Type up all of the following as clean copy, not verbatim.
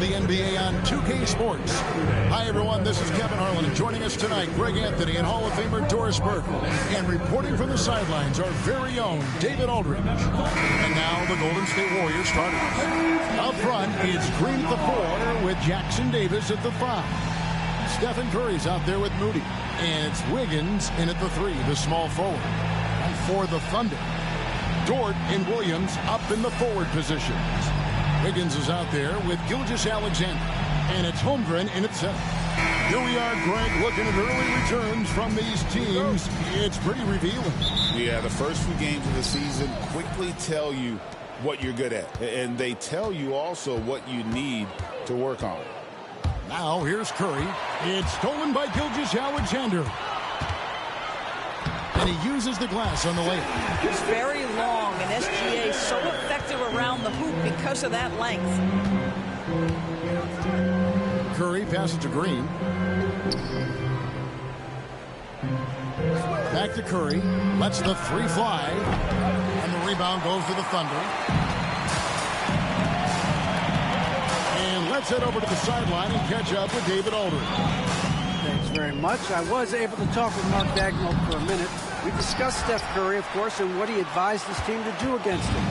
of the NBA on 2K Sports. Hi, everyone. This is Kevin Harlan, and joining us tonight, Greg Anthony and Hall of Famer Doris Burke. And reporting from the sidelines, our very own David Aldridge. And now the Golden State Warriors starters. Up front, it's Green at the 4 with Jackson Davis at the 5. Stephen Curry's out there with Moody. And it's Wiggins in at the 3, the small forward. And for the Thunder, Dort and Williams up in the forward positions. Wiggins is out there with Gilgeous-Alexander. And it's Holmgren in at center. Here we are, Greg, looking at early returns from these teams. It's pretty revealing. Yeah, the first few games of the season quickly tell you what you're good at. And they tell you also what you need to work on. Now here's Curry. It's stolen by Gilgeous-Alexander. And he uses the glass on the layup. It's very long, and SGA so effective around the hoop because of that length. Curry passes to Green. Back to Curry. Lets the 3 fly. And the rebound goes to the Thunder. And let's head over to the sideline and catch up with David Aldridge. Thanks very much. I was able to talk with Mark Dagnall for a minute. We discussed Steph Curry, of course, and what he advised his team to do against him.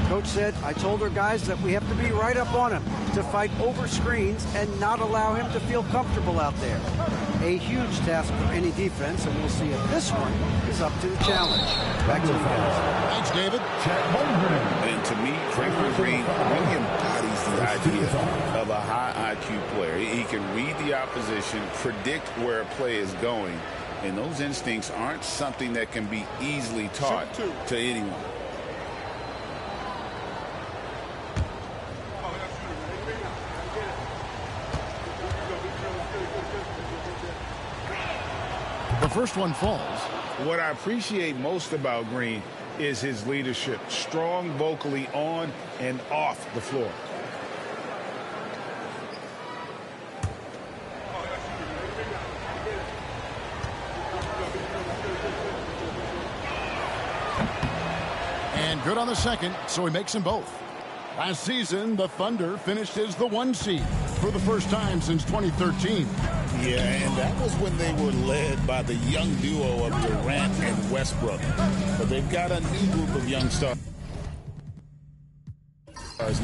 Coach said, I told our guys that we have to be right up on him to fight over screens and not allow him to feel comfortable out there. A huge task for any defense, and we'll see if this one is up to the challenge. Back to you guys. Thanks, David. And to me, Draymond Green really embodies the idea of a high IQ player. He can read the opposition, predict where a play is going, and those instincts aren't something that can be easily taught to anyone. The first one falls. What I appreciate most about Green is his leadership, strong vocally on and off the floor. And good on the second, so he makes them both. Last season, the Thunder finished as the 1 seed for the first time since 2013. Yeah, and that was when they were led by the young duo of Durant and Westbrook. But they've got a new group of young stars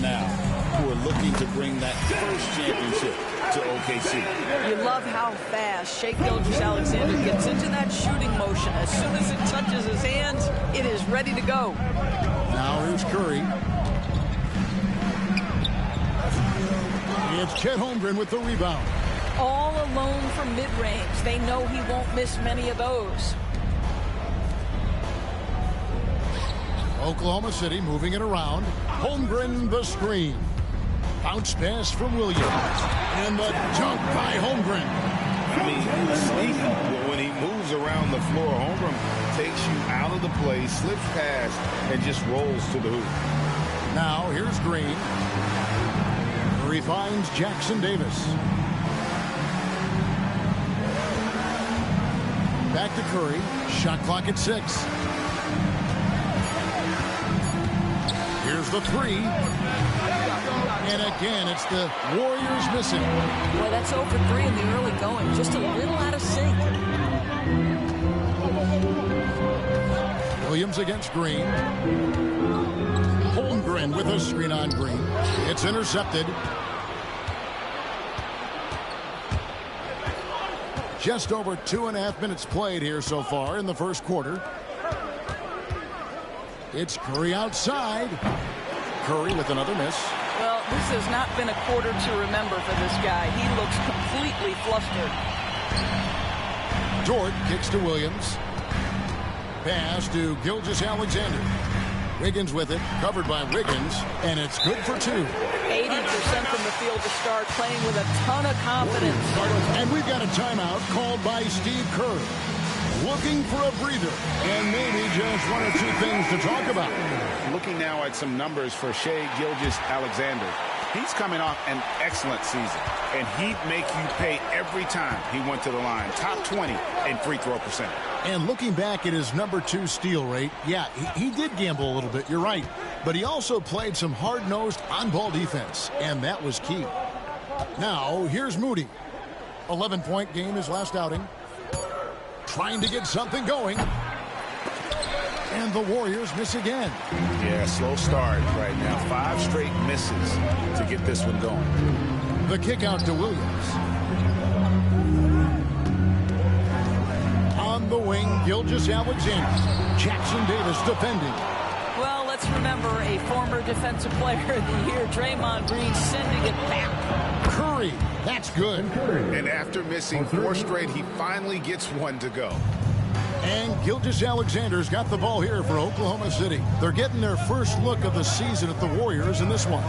now who are looking to bring that first championship to OKC. You love how fast Shai Gilgeous-Alexander gets into that shooting motion. As soon as it touches his hands, it is ready to go. Now here's Curry. It's Chet Holmgren with the rebound. All alone from mid-range. They know he won't miss many of those. Oklahoma City moving it around. Holmgren the screen. Bounce pass from Williams. And the dunk by Holmgren. I mean, he's sneaky. When he moves around the floor, Holmgren takes you out of the play, slips past, and just rolls to the hoop. Now here's Green. He finds Jackson Davis. Back to Curry. Shot clock at 6. Here's the 3. And again, it's the Warriors missing. Boy, that's 0 for 3 in the early going. Just a little out of sync. Williams against Green. Holmgren with a screen on Green. It's intercepted. Just over 2.5 minutes played here so far in the first quarter. It's Curry outside. Curry with another miss. Well, this has not been a quarter to remember for this guy. He looks completely flustered. Dort kicks to Williams. Pass to Gilgeous-Alexander. Wiggins with it, covered by Wiggins, and it's good for 2. 80% from the field to start, playing with a ton of confidence. And we've got a timeout called by Steve Kerr. Looking for a breather, and maybe just 1 or 2 things to talk about. Looking now at some numbers for Shai Gilgeous-Alexander. He's coming off an excellent season, and he'd make you pay every time he went to the line. Top 20 in free throw percentage. And looking back at his #2 steal rate, yeah, he did gamble a little bit, you're right. But he also played some hard-nosed on-ball defense, and that was key. Now, here's Moody. 11-point game his last outing. Trying to get something going. And the Warriors miss again. Yeah, slow start right now. 5 straight misses to get this one going. The kick out to Williams. On the wing, Gilgeous-Alexander. Jackson Davis defending. Well, let's remember a former defensive player of the year, Draymond Green, sending it back. Curry, that's good. And after missing 4 straight, he finally gets one to go. And Gilgeous-Alexander's got the ball here for Oklahoma City. They're getting their first look of the season at the Warriors in this one.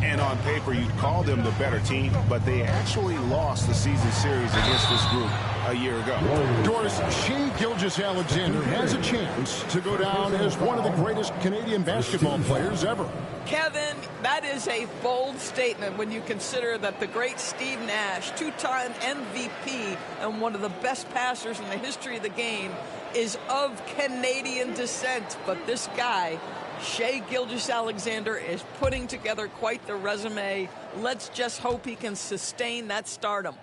And on paper, you'd call them the better team, but they actually lost the season series against this group a year ago. Doris, Shai Gilgeous-Alexander has a chance to go down as one of the greatest Canadian basketball players ever. Kevin, that is a bold statement when you consider that the great Steve Nash, 2-time MVP and one of the best passers in the history of the game, is of Canadian descent. But this guy, Shai Gilgeous-Alexander, is putting together quite the resume. Let's just hope he can sustain that stardom.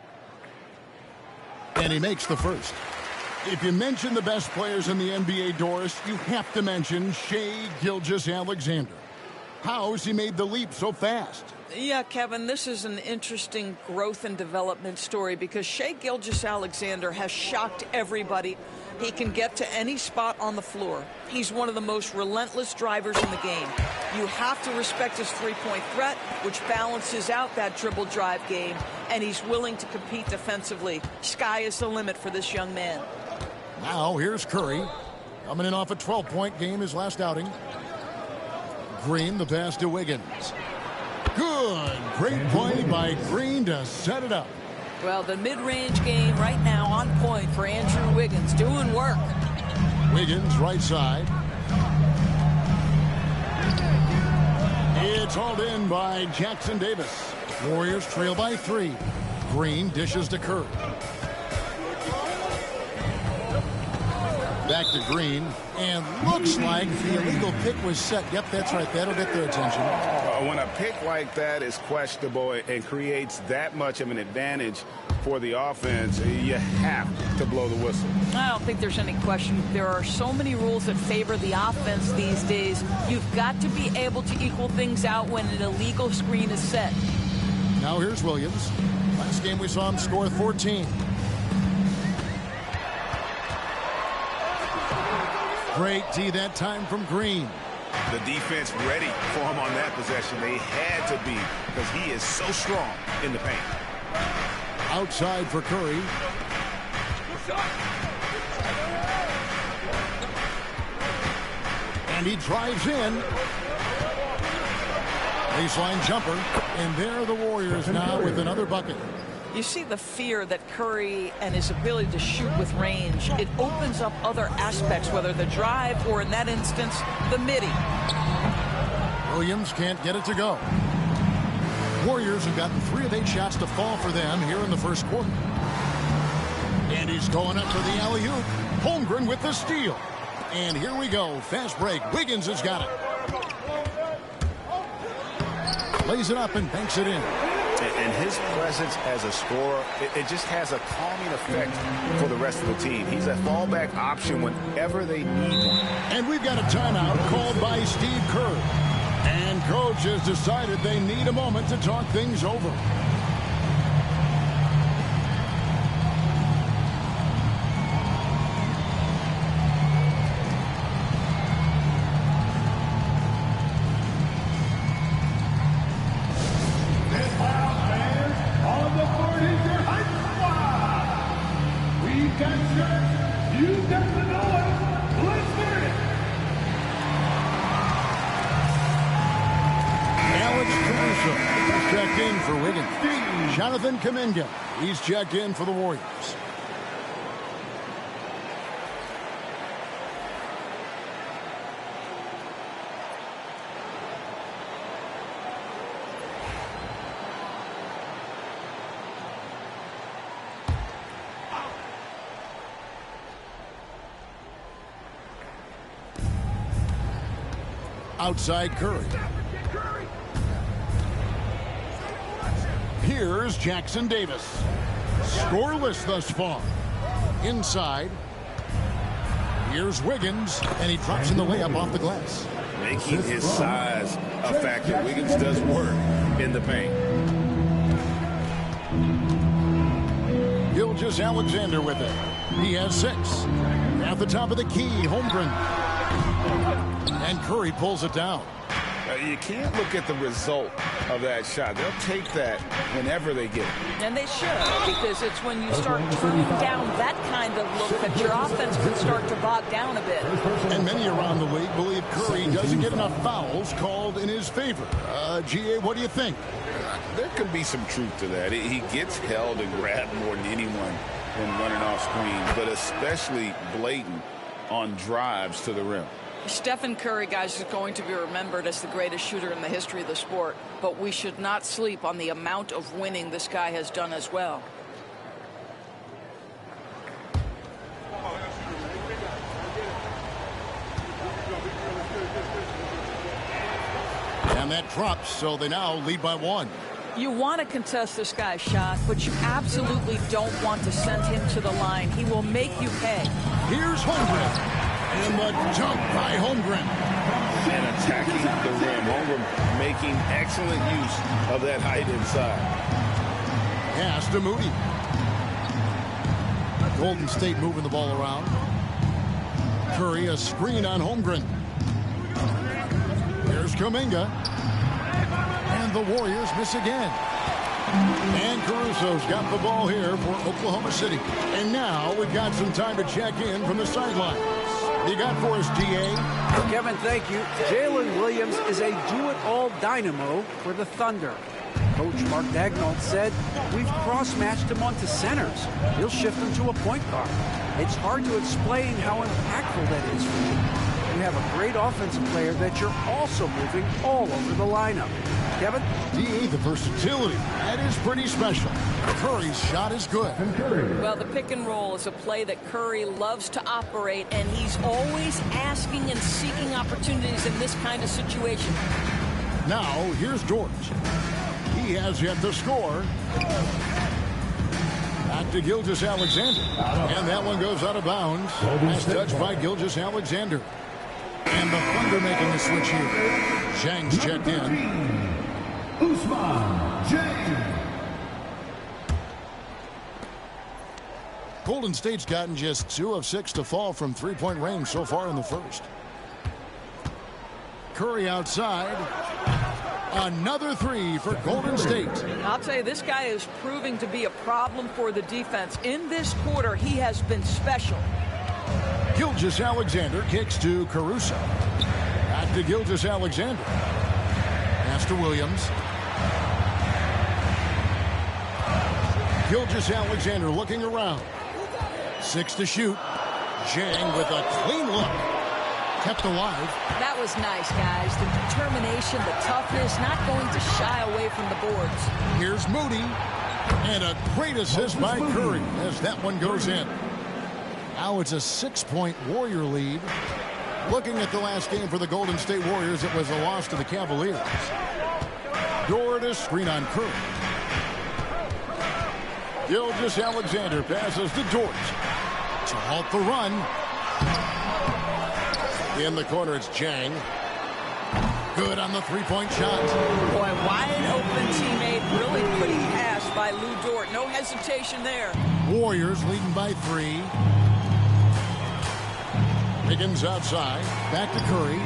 And he makes the first. If you mention the best players in the NBA, Doris, you have to mention Shai Gilgeous-Alexander. How has he made the leap so fast? Yeah, Kevin, this is an interesting growth and development story because Shai Gilgeous-Alexander has shocked everybody. He can get to any spot on the floor. He's one of the most relentless drivers in the game. You have to respect his three-point threat, which balances out that dribble drive game, and he's willing to compete defensively. Sky is the limit for this young man. Now here's Curry, coming in off a 12-point game his last outing. Green, the pass to Wiggins. Good. Great play by Green to set it up. Well, the mid-range game right now on point for Andrew Wiggins, doing work. Wiggins, right side. It's hauled in by Jackson Davis. Warriors trail by 3. Green dishes to Curry. Back to Green, and looks like the illegal pick was set. Yep, that's right. That'll get their attention. When a pick like that is questionable and creates that much of an advantage for the offense, you have to blow the whistle. I don't think there's any question. There are so many rules that favor the offense these days. You've got to be able to equal things out when an illegal screen is set. Now here's Williams. Last game we saw him score 14. Great D that time from Green. The defense ready for him on that possession. They had to be because he is so strong in the paint. Outside for Curry. And he drives in. Baseline jumper. And there are the Warriors now with another bucket. You see the fear that Curry and his ability to shoot with range. It opens up other aspects, whether the drive or, in that instance, the midi. Williams can't get it to go. Warriors have gotten 3 of 8 shots to fall for them here in the first quarter. And he's going up for the alley-oop. Holmgren with the steal. And here we go. Fast break. Wiggins has got it. Lays it up and banks it in. And his presence as a scorer, it just has a calming effect for the rest of the team. He's a fallback option whenever they need one. And we've got a timeout called by Steve Kerr. And coach has decided they need a moment to talk things over. Checked in for Wiggins. Jonathan Kuminga. He's checked in for the Warriors. Outside Curry. Here's Jackson Davis. Scoreless thus far. Inside. Here's Wiggins, and he drops in the layup off the glass. Making his size a factor. Wiggins does work in the paint. Gilgeous-Alexander with it. He has 6. At the top of the key, Holmgren. And Curry pulls it down. You can't look at the result of that shot. They'll take that whenever they get it. And they should, because it's when you start turning down that kind of look that your offense can start to bog down a bit. And many around the league believe Curry doesn't get enough fouls called in his favor. GA, what do you think? There could be some truth to that. He gets held and grabbed more than anyone when running off screen, but especially blatant on drives to the rim. Stephen Curry, guys, is going to be remembered as the greatest shooter in the history of the sport, but we should not sleep on the amount of winning this guy has done as well. And that drops, so they now lead by 1. You want to contest this guy's shot, but you absolutely don't want to send him to the line. He will make you pay. Here's Holmgren. And the dunk by Holmgren. And attacking the rim. Holmgren making excellent use of that height inside. Pass to Moody. Golden State moving the ball around. Curry, a screen on Holmgren. Here's Kuminga. And the Warriors miss again. And Caruso's got the ball here for Oklahoma City. And now we've got some time to check in from the sidelines. You got for us, DA? Kevin, thank you. Jalen Williams is a do-it-all dynamo for the Thunder. Coach Mark Daigneault said, we've cross-matched him onto centers. He'll shift him to a point guard. It's hard to explain how impactful that is for you. You have a great offensive player that you're also moving all over the lineup. Kevin? DA, the versatility. That is pretty special. Curry's shot is good. Well, the pick and roll is a play that Curry loves to operate, and he's always asking and seeking opportunities in this kind of situation. Now, here's George. He has yet to score. Back to Gilgeous-Alexander. And that one goes out of bounds. Last touch by Gilgeous-Alexander. And the Thunder making the switch here. Zhang's checked in. Golden State's gotten just 2 of 6 to fall from three-point range so far in the first. Curry outside. Another 3 for Golden State. I'll tell you, this guy is proving to be a problem for the defense. In this quarter, he has been special. Gilgeous-Alexander kicks to Caruso. Back to Gilgeous-Alexander. Pass to Williams. Gilgeous-Alexander looking around. 6 to shoot. Zhang with a clean look. Kept alive. That was nice, guys. The determination, the toughness, not going to shy away from the boards. Here's Moody. And a great assist by Curry as that one goes in. Now it's a 6-point Warrior lead. Looking at the last game for the Golden State Warriors, it was a loss to the Cavaliers. Dort to screen on Curry. Gilgeous-Alexander passes to Dort to halt the run. In the corner, it's Zhang. Good on the three-point shot. Boy, wide open teammate, really pretty pass by Lou Dort. No hesitation there. Warriors leading by 3. Higgins outside. Back to Curry.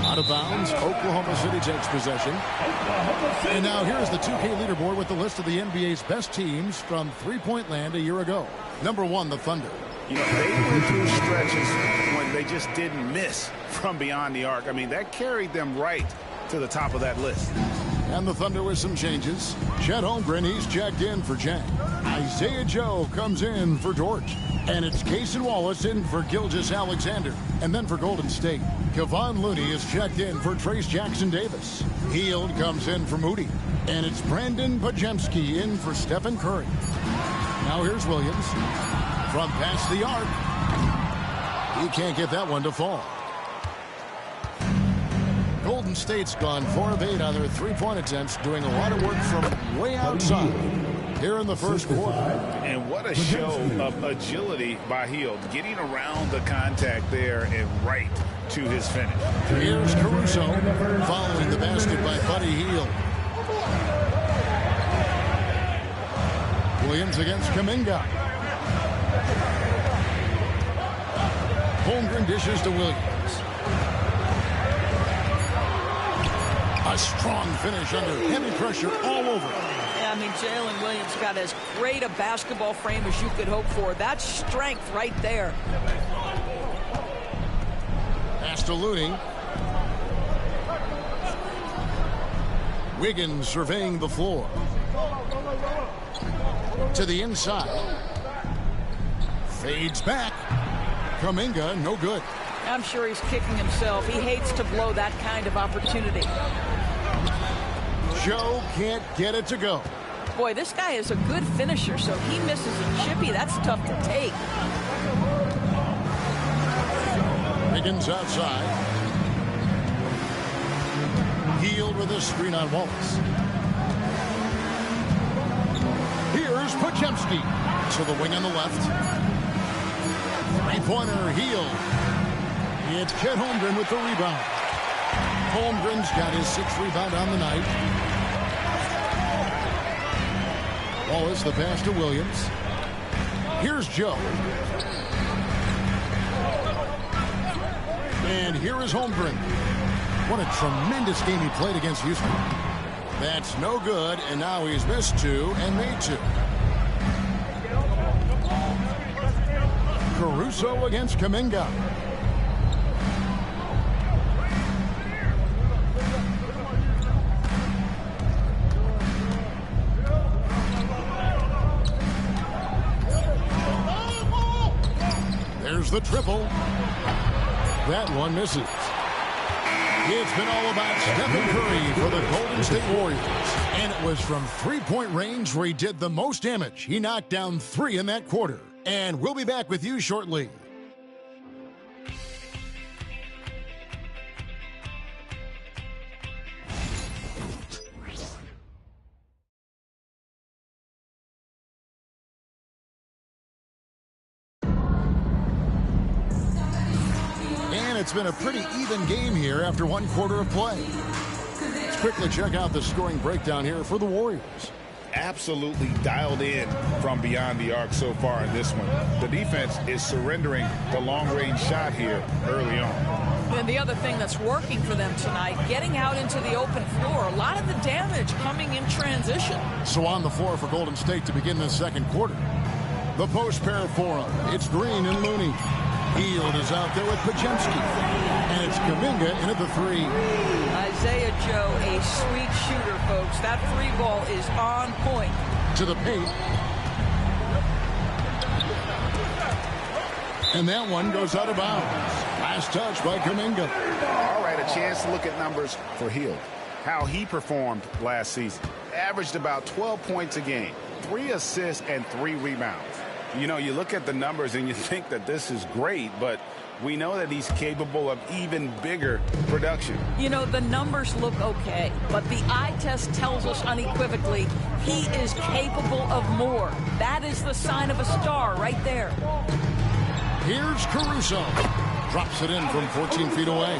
Out of bounds. Oklahoma City takes possession. And now here's the 2K leaderboard with the list of the NBA's best teams from three-point land a year ago. Number 1, the Thunder. You know, they went through stretches when they just didn't miss from beyond the arc. I mean, that carried them right to the top of that list. And the Thunder with some changes. Chet Holmgren, he's checked in for Zhang. Isaiah Joe comes in for Dort. And it's Cason Wallace in for Gilgeous-Alexander. And then for Golden State, Kevon Looney is checked in for Trace Jackson-Davis. Hield comes in for Moody. And it's Brandon Pajemski in for Stephen Curry. Now here's Williams. From past the arc. He can't get that one to fall. Golden State's gone 4 of 8 on their three-point attempts, doing a lot of work from way outside here in the first quarter. And what a show of agility by Hield, getting around the contact there and right to his finish. Here's Caruso following the basket by Buddy Hield. Williams against Kuminga. Holmgren dishes to Williams. A strong finish under heavy pressure all over. Yeah, I mean, Jalen Williams got as great a basketball frame as you could hope for. That's strength right there. Pass to Looney. Wiggins surveying the floor. To the inside. Fades back. Kuminga, no good. I'm sure he's kicking himself. He hates to blow that kind of opportunity. Joe can't get it to go. Boy, this guy is a good finisher, so he misses a chippy. That's tough to take. Wiggins outside. Hield with a screen on Wallace. Here's Podziemski to the wing on the left. Three-pointer, Hield. It's Chet Holmgren with the rebound. Holmgren's got his 6th rebound on the night. Wallace the pass to Williams. Here's Joe. And here is Holmgren. What a tremendous game he played against Houston. That's no good, and now he's missed 2 and made 2. Caruso against Kuminga. There's the triple. That one misses. It's been all about Stephen Curry for the Golden State Warriors. And it was from three-point range where he did the most damage. He knocked down 3 in that quarter. And we'll be back with you shortly. It's been a pretty even game here after 1 quarter of play. Let's quickly check out the scoring breakdown here for the Warriors. Absolutely dialed in from beyond the arc so far in this one. The defense is surrendering the long-range shot here early on. And the other thing that's working for them tonight, getting out into the open floor. A lot of the damage coming in transition. So on the floor for Golden State to begin the second quarter. The post pair for them. It's Green and Looney. Hield is out there with Podziemski. And it's Kuminga in at the 3. Isaiah Joe, a sweet shooter, folks. That 3 ball is on point. To the paint. And that one goes out of bounds. Last touch by Kuminga. All right, a chance to look at numbers for Hield. How he performed last season. Averaged about 12 points a game. 3 assists and 3 rebounds. You know, you look at the numbers and you think that this is great, but we know that he's capable of even bigger production. You know, the numbers look okay, but the eye test tells us unequivocally he is capable of more. That is the sign of a star right there. Here's Caruso. Drops it in from 14 feet away.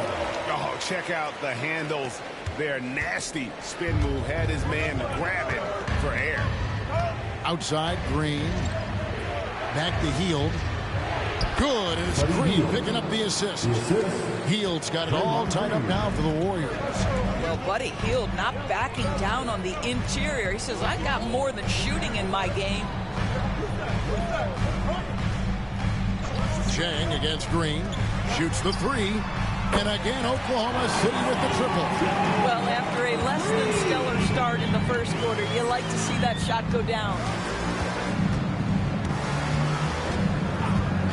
Oh, check out the handles. Their nasty spin move had his man grab it for air. Outside, Green. Back to Hield. Good, and it's Green picking up the assist. Hield's got it all tied up now for the Warriors. Well, Buddy Hield not backing down on the interior. He says, I got more than shooting in my game. Chang against Green. Shoots the 3. And again, Oklahoma City with the triple. Well, after a less than stellar start in the first quarter, you like to see that shot go down.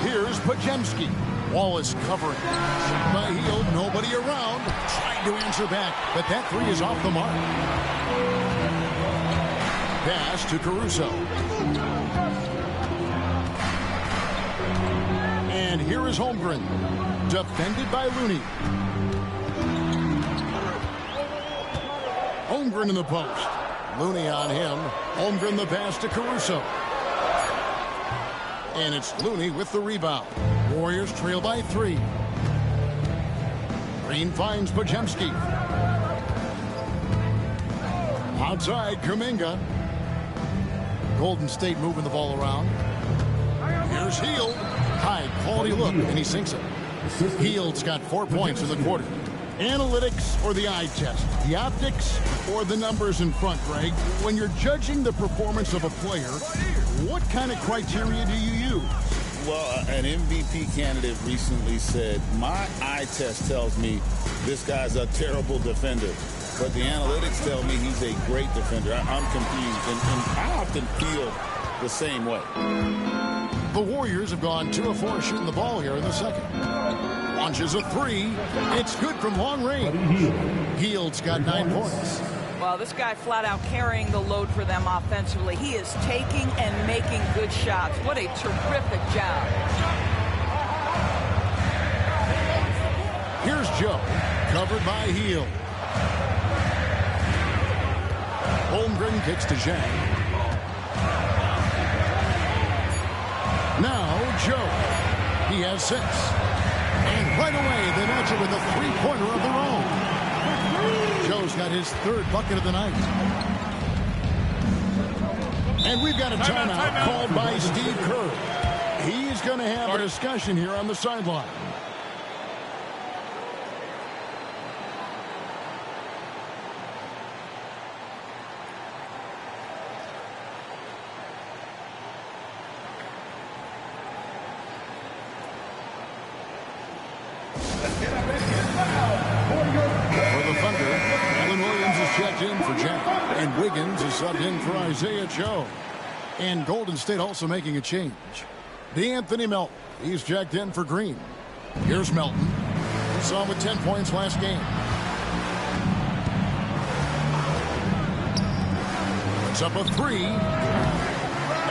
Here's Podziemski. Wallace covering. Shot by Hield, nobody around. Trying to answer back, but that 3 is off the mark. Pass to Caruso. And here is Holmgren. Defended by Looney. Holmgren in the post. Looney on him. Holmgren the pass to Caruso. And it's Looney with the rebound. Warriors trail by 3. Green finds Podziemski. Outside, Kuminga. Golden State moving the ball around. Here's Hield. High quality look, and he sinks it. Hield's got 4 points in the quarter. Analytics or the eye test? The optics or the numbers in front, Greg? When you're judging the performance of a player, what kind of criteria do you use? Well, an MVP candidate recently said, my eye test tells me this guy's a terrible defender, but the analytics tell me he's a great defender. I'm confused, and I often feel the same way. The Warriors have gone 2 of 4 shooting the ball here in the second. Launches a 3. It's good from long range. Hield's got 9 points. Well, this guy flat out carrying the load for them offensively. He is taking and making good shots. What a terrific job. Here's Joe, covered by Hield. Holmgren kicks to Zhang. Now Joe. He has 6. And right away they match it with a 3-pointer of their own. Joe's got his 3rd bucket of the night. And we've got a timeout called by Steve Kerr. He's going to have a discussion here on the sideline. And Wiggins is subbed in for Isaiah Joe. And Golden State also making a change. D'Anthony Melton, he's jacked in for Green. Here's Melton. We saw him with 10 points last game. Puts up a 3.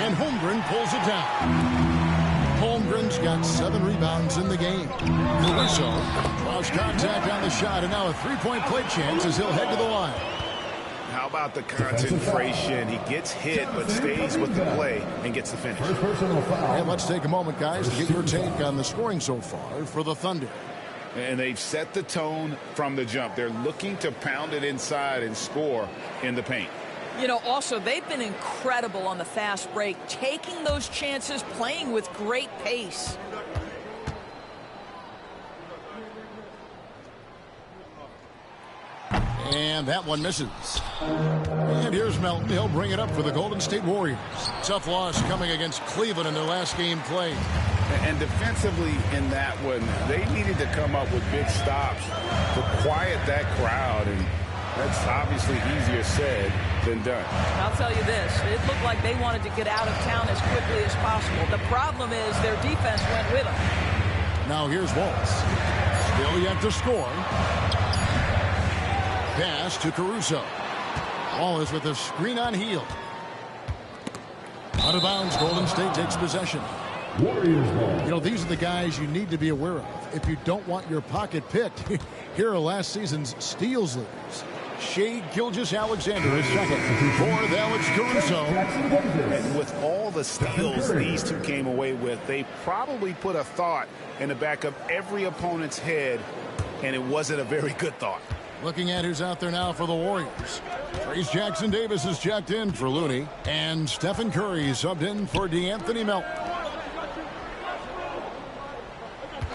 And Holmgren pulls it down. Holmgren's got 7 rebounds in the game. Caruso draws contact on the shot, and now a 3-point play chance as he'll head to the line. How about the concentration? He gets hit, but stays with the play and gets the finish. And let's take a moment, guys, to get your take on the scoring so far for the Thunder. And they've set the tone from the jump. They're looking to pound it inside and score in the paint. You know, also, they've been incredible on the fast break, taking those chances, playing with great pace. And that one misses. And here's Melton. He'll bring it up for the Golden State Warriors. Tough loss coming against Cleveland in their last game played. And defensively in that one, they needed to come up with big stops to quiet that crowd. And that's obviously easier said than done. I'll tell you this. It looked like they wanted to get out of town as quickly as possible. The problem is their defense went with them. Now here's Wallace. Still yet to score. Pass to Caruso. Wallace with a screen on Hield. Out of bounds, Golden State takes possession. Warriors ball. You know, these are the guys you need to be aware of if you don't want your pocket picked. Here are last season's steals leaders. Shai Gilgeous-Alexander is second. Fourth, Alex Caruso. And with all the steals these two came away with, they probably put a thought in the back of every opponent's head, and it wasn't a very good thought. Looking at who's out there now for the Warriors. Trace Jackson-Davis is checked in for Looney. And Stephen Curry subbed in for D'Anthony Melton.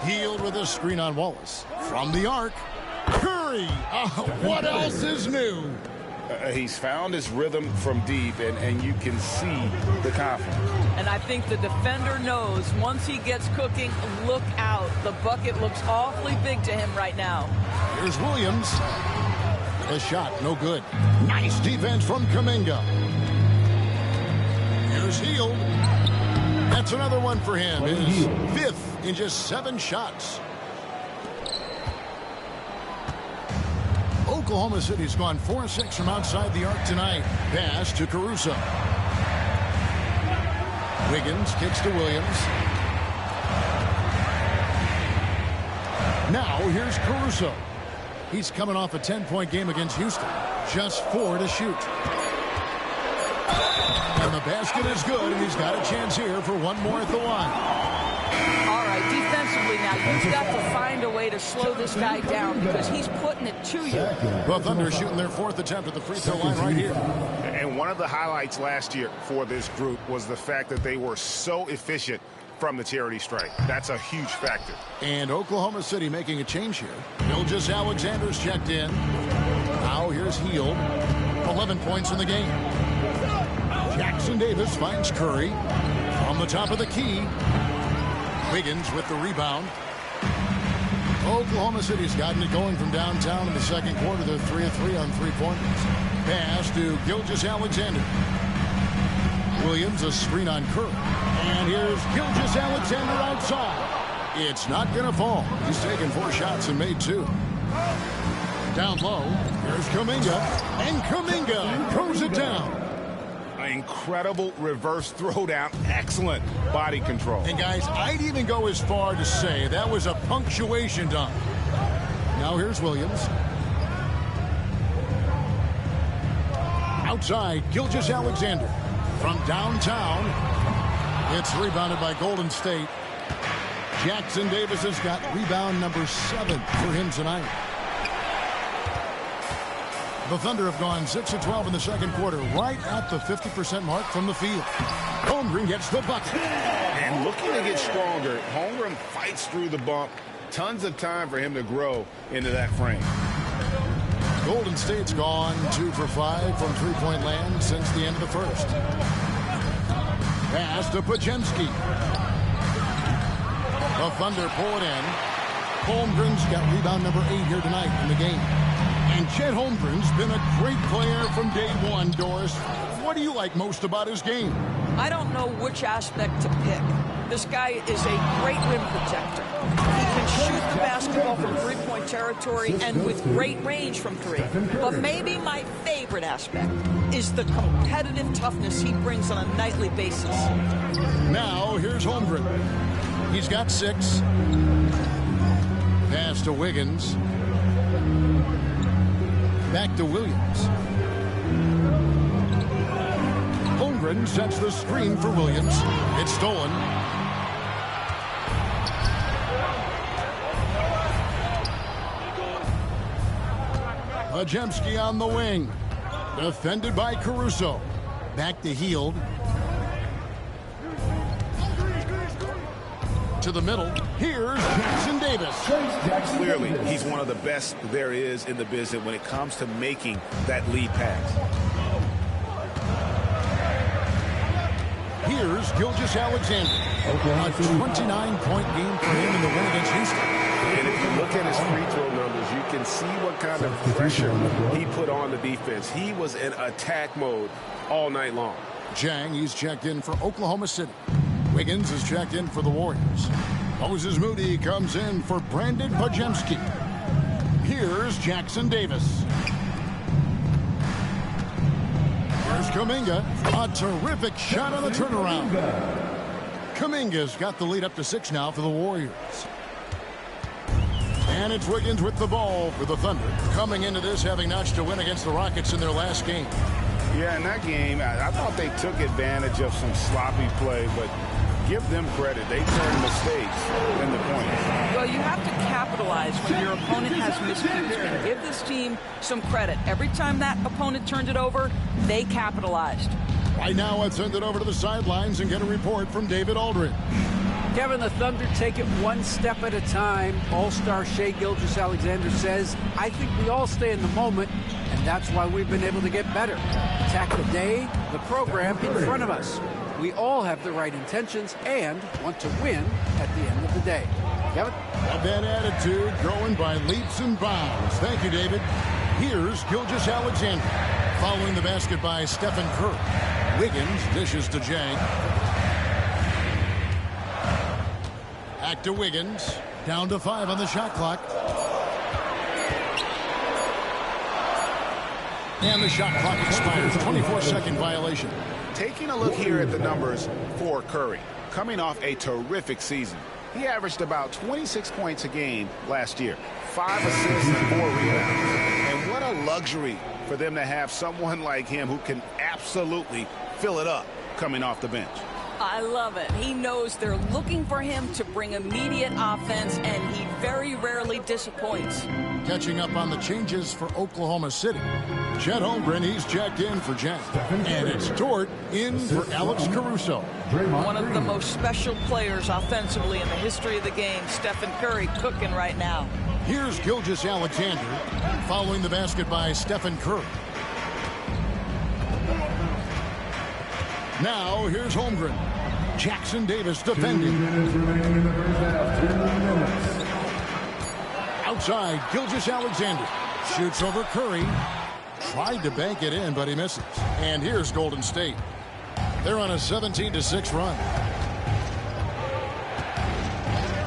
Hield with a screen on Wallace. From the arc, Curry. What else is new? He's found his rhythm from deep, and you can see the confidence. And I think the defender knows once he gets cooking, look out. The bucket looks awfully big to him right now. Here's Williams. A shot, no good. Nice defense from Kuminga. Here's Hield. That's another one for him. His 5th in just 7 shots. Oklahoma City's gone 4-6 from outside the arc tonight. Pass to Caruso. Wiggins kicks to Williams. Now here's Caruso. He's coming off a 10-point game against Houston. Just 4 to shoot. And the basket is good, and he's got a chance here for one more at the line. All right, defensively now, you've got to find a way to slow this guy down because he's putting it to you. The Thunder shooting their 4th attempt at the free throw line right here. And one of the highlights last year for this group was the fact that they were so efficient from the charity stripe. That's a huge factor. And Oklahoma City making a change here. Gilgeous-Alexander's checked in. Now here's Hield. 11 points in the game. Jackson Davis finds Curry. From the top of the key. Wiggins with the rebound. Oklahoma City's gotten it going from downtown in the second quarter. They're 3 of 3 on three-pointers. Pass to Gilgeous-Alexander. Williams a screen on Curry. And here's Gilgeous-Alexander outside. It's not going to fall. He's taken 4 shots and made 2. Down low. Here's Kuminga. And Kuminga throws it down. An incredible reverse throwdown. Excellent body control. And guys, I'd even go as far to say that was a punctuation dunk. Now here's Williams. Outside, Gilgeous-Alexander. From downtown, it's rebounded by Golden State. Jackson Davis has got rebound number 7 for him tonight. The Thunder have gone 6 of 12 in the second quarter, right at the 50% mark from the field. Holmgren gets the bucket. And looking to get stronger, Holmgren fights through the bump. Tons of time for him to grow into that frame. Golden State's gone 2 for 5 from three-point land since the end of the first. Pass to Pajemski. The Thunder pull it in. Holmgren's got rebound number 8 here tonight in the game. And Chet Holmgren's been a great player from day one, Doris. What do you like most about his game? I don't know which aspect to pick. This guy is a great rim protector. He can shoot the basketball from three-point territory and with great range from 3. But maybe my favorite aspect is the competitive toughness he brings on a nightly basis. Now, here's Holmgren. He's got 6. Pass to Wiggins. Back to Williams. Holmgren sets the screen for Williams. It's stolen. Pajemski on the wing. Defended by Caruso. Back to Hield. To the middle. Here's Jackson Davis. Clearly, he's one of the best there is in the business when it comes to making that lead pass. Here's Gilgeous-Alexander. A 29-point game for him in the win against Houston. And if you look at his free throw numbers, you can see what kind of pressure he put on the defense. He was in attack mode all night long. Jang, he's checked in for Oklahoma City. Wiggins is checked in for the Warriors. Moses Moody comes in for Brandon Pajemski. Here's Jackson Davis. Here's Kuminga. A terrific shot on the turnaround. Kuminga's got the lead up to 6 now for the Warriors. And it's Wiggins with the ball for the Thunder. Coming into this having notched a win against the Rockets in their last game. Yeah, in that game, I thought they took advantage of some sloppy play, but give them credit. They turned mistakes into points. Well, you have to capitalize when your opponent has miscues. And give this team some credit. Every time that opponent turned it over, they capitalized. Right now, let's send it over to the sidelines and get a report from David Aldridge. Kevin, the Thunder take it one step at a time. All-star Shai Gilgeous-Alexander says, I think we all stay in the moment, and that's why we've been able to get better. Attack the day, the program in front of us. We all have the right intentions and want to win at the end of the day. Kevin? That attitude growing by leaps and bounds. Thank you, David. Here's Gilgeous-Alexander. Following the basket by Stephen Curry. Wiggins dishes to Jang. Back to Wiggins. Down to 5 on the shot clock. And the shot clock expires. 24-second violation. Taking a look here at the numbers for Curry. Coming off a terrific season. He averaged about 26 points a game last year. 5 assists and 4 rebounds. And what a luxury for them to have someone like him who can absolutely fill it up coming off the bench. I love it. He knows they're looking for him to bring immediate offense, and he very rarely disappoints. Catching up on the changes for Oklahoma City. Chet Holmgren, he's checked in for Jack. And it's Dort in for Alex Caruso. One of the most special players offensively in the history of the game, Stephen Curry, cooking right now. Here's Gilgeous-Alexander following the basket by Stephen Curry. Now here's Holmgren. Jackson Davis defending. Outside, Gilgeous-Alexander shoots over Curry. Tried to bank it in, but he misses. And here's Golden State. They're on a 17-6 run.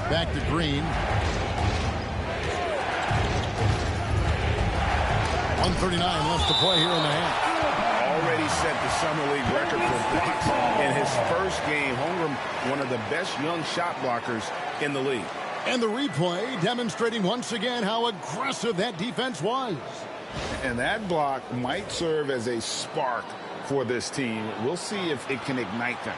Back to Green. 1:39 left to play here in the half. Already set the Summer League record for blocks in his first game. Holmgren, one of the best young shot blockers in the league. And the replay demonstrating once again how aggressive that defense was. And that block might serve as a spark for this team. We'll see if it can ignite them.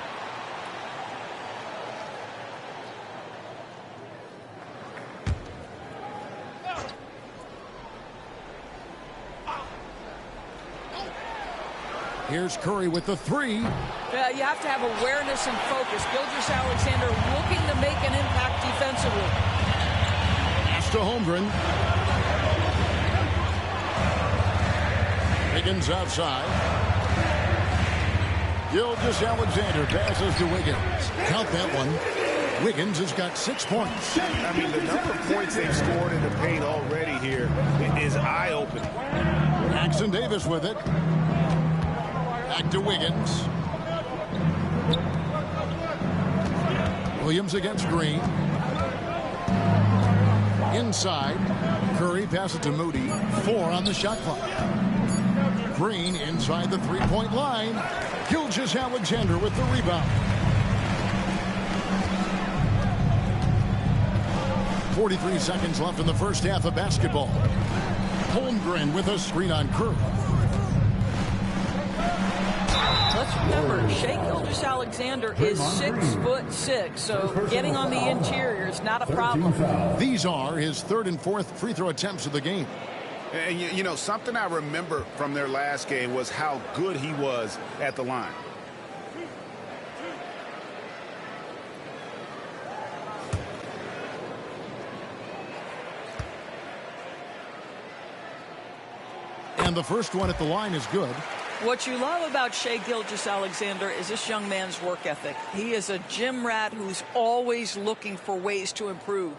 Here's Curry with the three. Yeah, you have to have awareness and focus. Gilgeous-Alexander looking to make an impact defensively. Pass to Holmgren. Wiggins outside. Gilgeous-Alexander passes to Wiggins. Count that one. Wiggins has got 6 points. I mean, the number of points they've scored in the paint already here is eye-opening. Jackson Davis with it. Back to Wiggins. Williams against Green. Inside. Curry passes to Moody. 4 on the shot clock. Green inside the three-point line. Gilgeous-Alexander with the rebound. 43 seconds left in the first half of basketball. Holmgren with a screen on Curry. Let's remember, Shai Gilgeous-Alexander is 6'6", so getting on the interior is not a problem. These are his third and fourth free throw attempts of the game. And you know, something I remember from their last game was how good he was at the line. And the first one at the line is good. What you love about Shai Gilgeous-Alexander is this young man's work ethic. He is a gym rat who's always looking for ways to improve.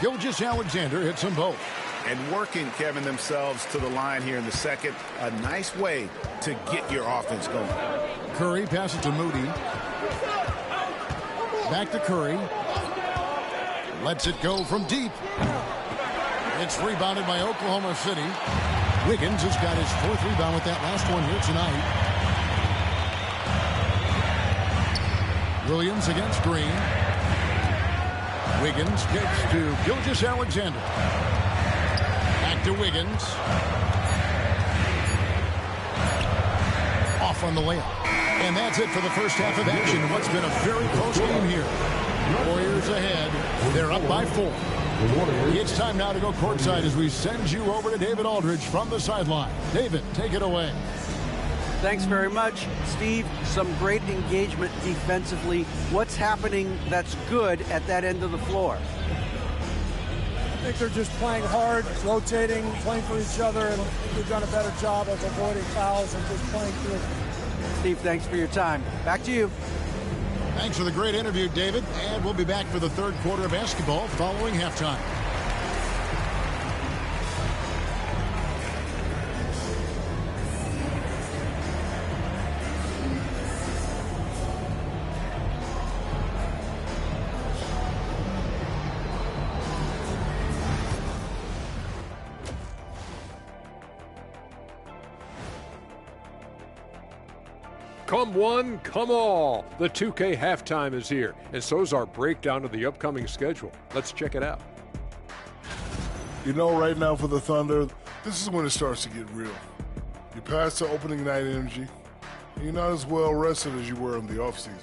Gilgeous-Alexander hits them both. And working, Kevin, themselves to the line here in the second. A nice way to get your offense going. Curry passes to Moody. Back to Curry. Lets it go from deep. It's rebounded by Oklahoma City. Wiggins has got his fourth rebound with that last one here tonight. Williams against Green. Wiggins gets to Gilgeous-Alexander. Back to Wiggins. Off on the layup. And that's it for the first half of action. What's been a very close game here. Warriors ahead. They're up by 4. It's time now to go courtside as we send you over to David Aldridge from the sideline. David, take it away. Thanks very much, Steve. Some great engagement defensively. What's happening that's good at that end of the floor? I think they're just playing hard, rotating, playing for each other, and they've done a better job of avoiding fouls and just playing through. Steve, thanks for your time. Back to you. Thanks for the great interview, David. And we'll be back for the third quarter of basketball following halftime. Come one, come all. The 2K halftime is here, and so's our breakdown of the upcoming schedule. Let's check it out. You know, right now for the Thunder, this is when it starts to get real. You pass the opening night energy, and you're not as well rested as you were in the offseason.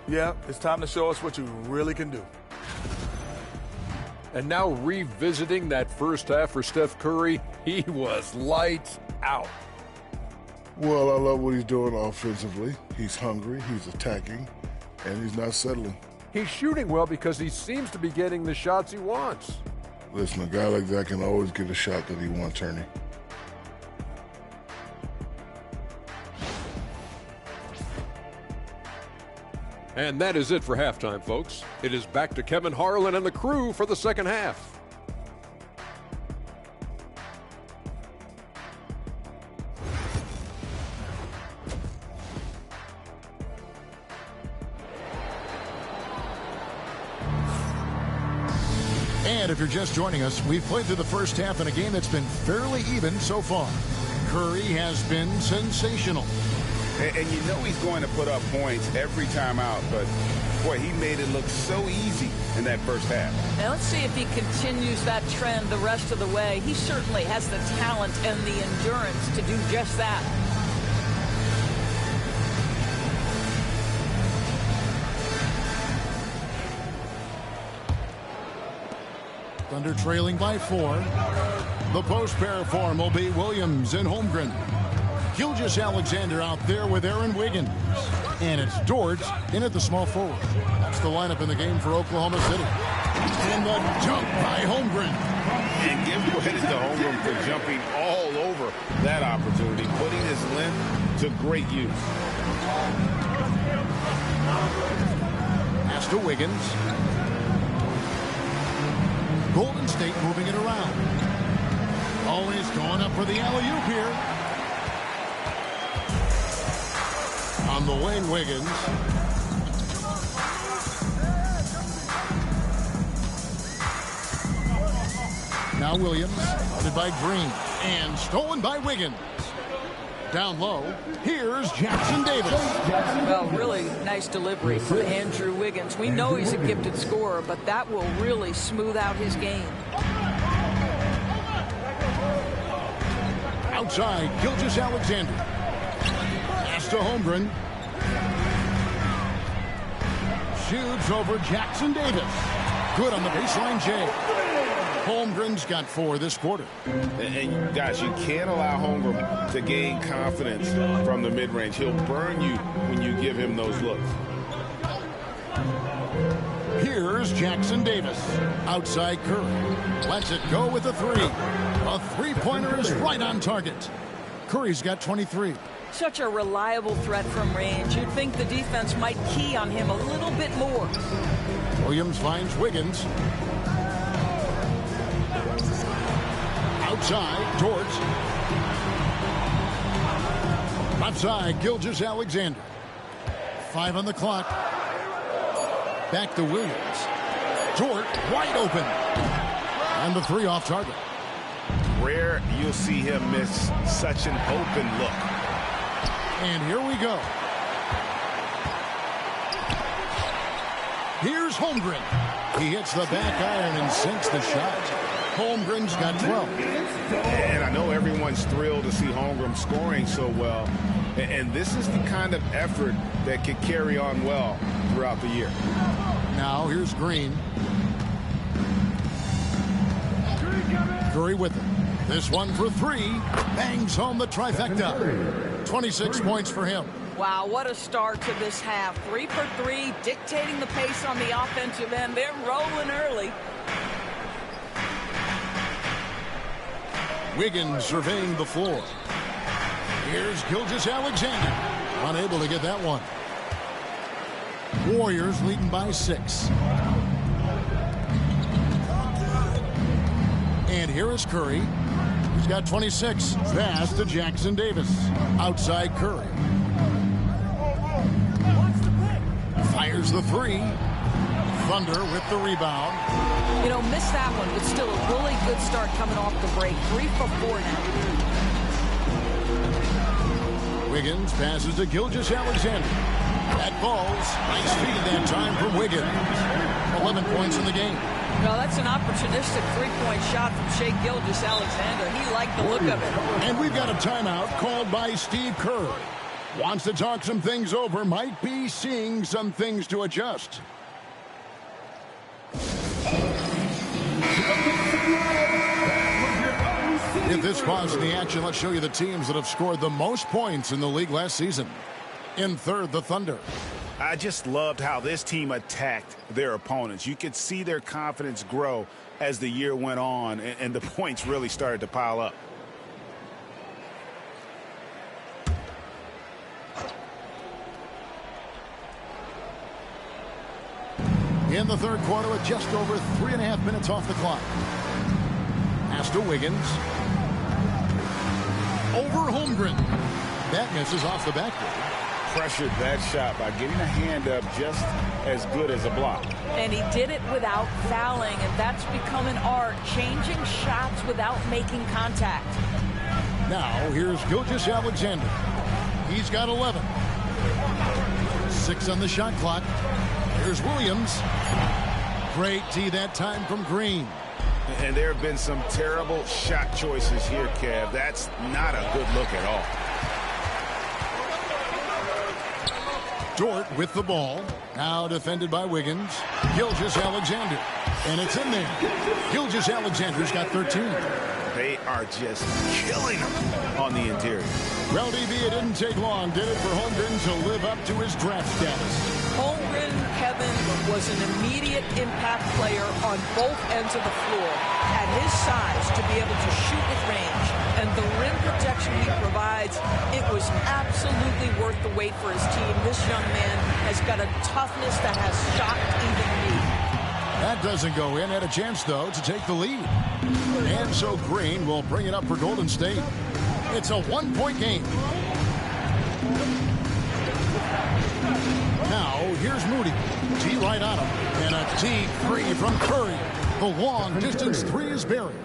Yeah, it's time to show us what you really can do. And now revisiting that first half for Steph Curry, he was lights out. Well, I love what he's doing offensively. He's hungry, he's attacking, and he's not settling. He's shooting well because he seems to be getting the shots he wants. Listen, a guy like that can always get a shot that he wants, Ernie. And that is it for halftime, folks. It is back to Kevin Harlan and the crew for the second half. And if you're just joining us, we've played through the first half in a game that's been fairly even so far. Curry has been sensational. And you know he's going to put up points every time out, but boy, he made it look so easy in that first half. Now let's see if he continues that trend the rest of the way. He certainly has the talent and the endurance to do just that. Thunder trailing by 4. The post pair form will be Williams and Holmgren. Gilgeous-Alexander out there with Aaron Wiggins. And it's Dort in at the small forward. That's the lineup in the game for Oklahoma City. And the jump by Holmgren. And give credit to Holmgren for jumping all over that opportunity, putting his length to great use. Pass to Wiggins. Golden State moving it around. Always going up for the alley-oop here. On the wing, Wiggins. Now Williams, guarded by Green, and stolen by Wiggins. Down low, here's Jackson Davis. Well, really nice delivery from Andrew Wiggins. We know he's a gifted scorer, but that will really smooth out his game. Outside, Gilgeous-Alexander. Pass to Holmgren. Shoots over Jackson Davis. Good on the baseline, Jay. Holmgren's got 4 this quarter. And guys, you can't allow Holmgren to gain confidence from the mid-range. He'll burn you when you give him those looks. Here's Jackson Davis. Outside Curry. Lets it go with a 3. A three-pointer is right on target. Curry's got 23. Such a reliable threat from range. You'd think the defense might key on him a little bit more. Williams finds Wiggins. Outside, Dort. Outside, Gilgeous-Alexander. 5 on the clock. Back to Williams. Dort wide open. And the 3 off target. Rare you'll see him miss such an open look. And here we go. Here's Holmgren. He hits the back iron and sinks the shot. Holmgren's got 12. And I know everyone's thrilled to see Holmgren scoring so well. And this is the kind of effort that could carry on well throughout the year. Now here's Green. Curry with it. This one for 3. Bangs home the trifecta. 26 points for him. Wow, what a start to this half. 3 for 3, dictating the pace on the offensive end. They're rolling early. Wiggins surveying the floor. Here's Gilgeous-Alexander. Unable to get that one. Warriors leading by 6. And here is Curry. He's got 26. Pass to Jackson Davis. Outside Curry. Fires the 3. Thunder with the rebound. You know, missed that one, but still a really good start coming off the break. 3 for 4 now. Wiggins passes to Gilgeous-Alexander. That falls. Nice feed that time from Wiggins. 11 points in the game. Well, that's an opportunistic three-point shot from Shai Gilgeous-Alexander. He liked the look of it. And we've got a timeout called by Steve Kerr. Wants to talk some things over. Might be seeing some things to adjust. With this pause in the action, let's show you the teams that have scored the most points in the league last season. In third, the Thunder. I just loved how this team attacked their opponents. You could see their confidence grow as the year went on, and the points really started to pile up. In the third quarter, with just over 3.5 minutes off the clock. Pass to Wiggins. Over Holmgren. That misses off the backboard. Pressured that shot by getting a hand up just as good as a block. And he did it without fouling, and that's become an art, changing shots without making contact. Now, here's Gilgeous-Alexander. He's got 11. 6 on the shot clock. Here's Williams. Great tee that time from Green. And there have been some terrible shot choices here, Kev. That's not a good look at all. Dort with the ball. Now defended by Wiggins. Gilgeous-Alexander. And it's in there. Gilgeous-Alexander's got 13. They are just killing them on the interior. Well, DB, it didn't take long, did it, for Holmgren to live up to his draft status? Holmgren, Kevin, was an immediate impact player on both ends of the floor. At his size, to be able to shoot with range, and the rim protection he provides, it was absolutely worth the wait for his team. This young man has got a toughness that has shocked even me. That doesn't go in. Had a chance, though, to take the lead. And so Green will bring it up for Golden State. It's a one-point game. Now, here's Moody. Tee right on him. And a deep three from Curry. The long-distance three is buried.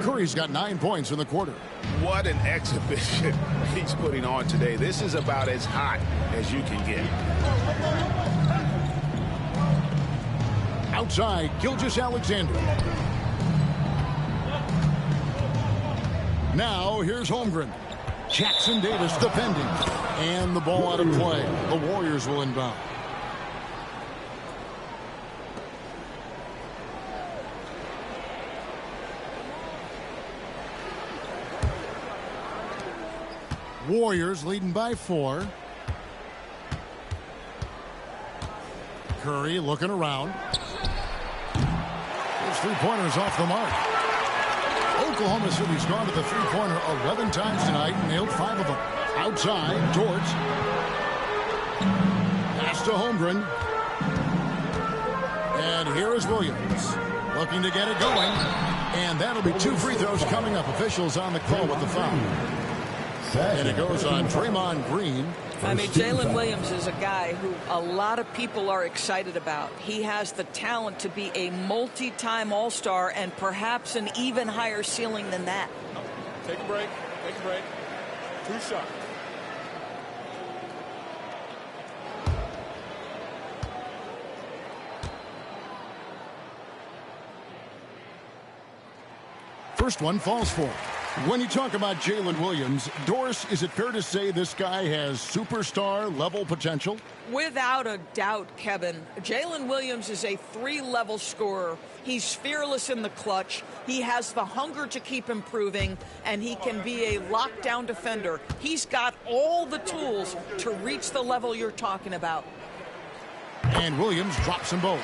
Curry's got 9 points in the quarter. What an exhibition he's putting on today. This is about as hot as you can get. Outside, Gilgeous-Alexander. Now, here's Holmgren. Jackson Davis defending. And the ball out of play. The Warriors will inbound. Warriors leading by 4. Curry looking around. Those three-pointers off the mark. Oklahoma City's gone to the three-pointer 11 times tonight and nailed 5 of them. Outside, Dort. Pass to Holmgren. And here is Williams. Looking to get it going. And that'll be 2 free throws coming up. Officials on the call with the foul. And it goes on Draymond Green. I mean, Jalen Williams is a guy who a lot of people are excited about. He has the talent to be a multi-time All-Star and perhaps an even higher ceiling than that. Take a break. Take a break. 2 shots. First one falls for. When you talk about Jalen Williams, Doris, is it fair to say this guy has superstar-level potential? Without a doubt, Kevin. Jalen Williams is a 3-level scorer. He's fearless in the clutch. He has the hunger to keep improving, and he can be a lockdown defender. He's got all the tools to reach the level you're talking about. And Williams drops them both.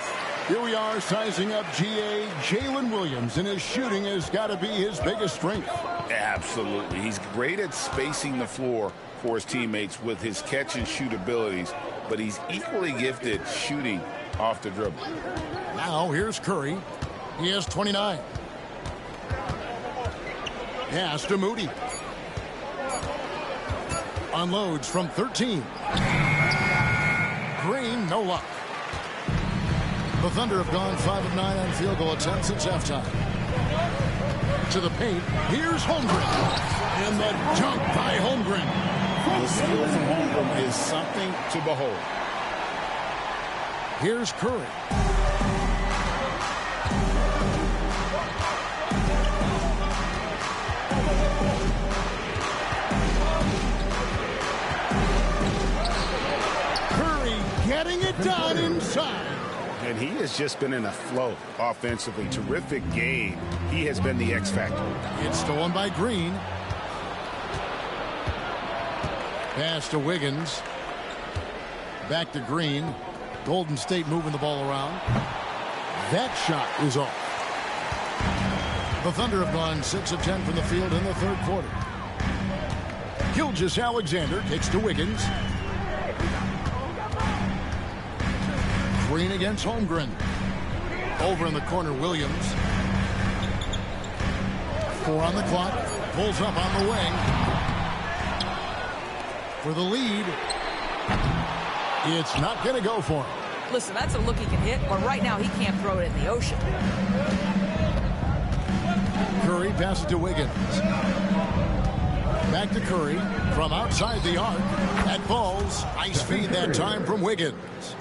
Here we are sizing up GA Jalen Williams, and his shooting has got to be his biggest strength. Absolutely. He's great at spacing the floor for his teammates with his catch and shoot abilities, but he's equally gifted shooting off the dribble. Now here's Curry. He has 29. Pass to Moody. Unloads from 13. Green, no luck. The Thunder have gone 5 of 9 on field goal attempts since halftime. To the paint, here's Holmgren. And the dunk by Holmgren. The skill from Holmgren is something to behold. Here's Curry. Curry getting it done inside. And he has just been in a flow offensively. Terrific game. He has been the X factor. It's stolen by Green. Pass to Wiggins. Back to Green. Golden State moving the ball around. That shot is off. The Thunder have gone 6 of 10 from the field in the third quarter. Gilgeous-Alexander kicks to Wiggins. Green against Holmgren. Over in the corner, Williams. 4 on the clock. Pulls up on the wing. For the lead. It's not going to go for him. Listen, that's a look he can hit, but right now he can't throw it in the ocean. Curry passes to Wiggins. Back to Curry from outside the arc. That falls. Nice feed that time from Wiggins.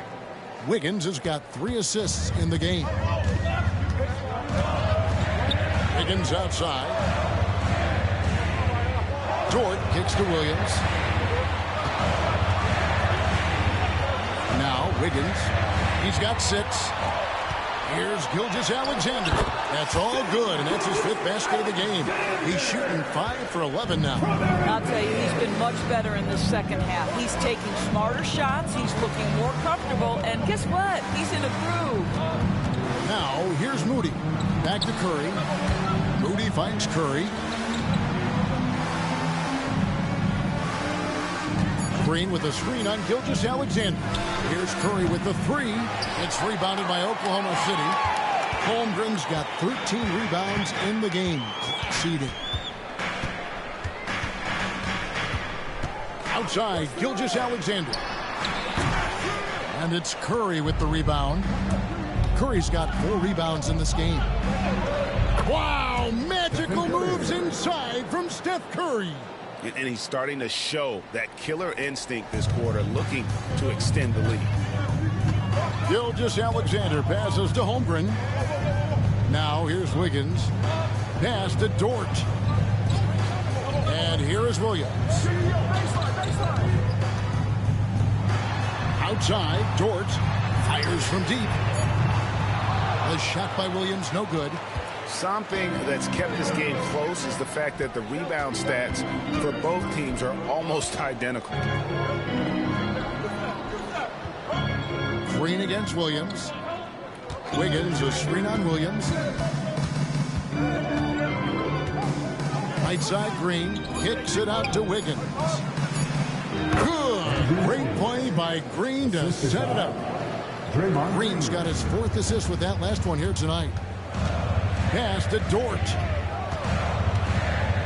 Wiggins has got 3 assists in the game. Wiggins outside. Dort kicks to Williams. Now Wiggins. He's got 6. Here's Gilgeous-Alexander. That's all good, and that's his 5th basket of the game. He's shooting 5 for 11 now. I'll tell you, he's been much better in the second half. He's taking smarter shots. He's looking more comfortable. And guess what? He's in a groove. Now, here's Moody. Back to Curry. Moody finds Curry. Green with a screen on Gilgeous-Alexander. Here's Curry with the 3. It's rebounded by Oklahoma City. Holmgren's got 13 rebounds in the game. Seeding. Outside, Gilgeous-Alexander. And it's Curry with the rebound. Curry's got 4 rebounds in this game. Wow, magical moves inside from Steph Curry. And he's starting to show that killer instinct this quarter, looking to extend the lead. Gilgeous-Alexander passes to Holmgren. Now here's Wiggins. Pass to Dort. And here is Williams. Outside, Dort fires from deep. The shot by Williams, no good. Something that's kept this game close is the fact that the rebound stats for both teams are almost identical. Green against Williams. Wiggins, a screen on Williams. Right side, Green kicks it out to Wiggins. Good. Great play by Green to set it up. Green's got his 4th assist with that last one here tonight. Pass to Dort.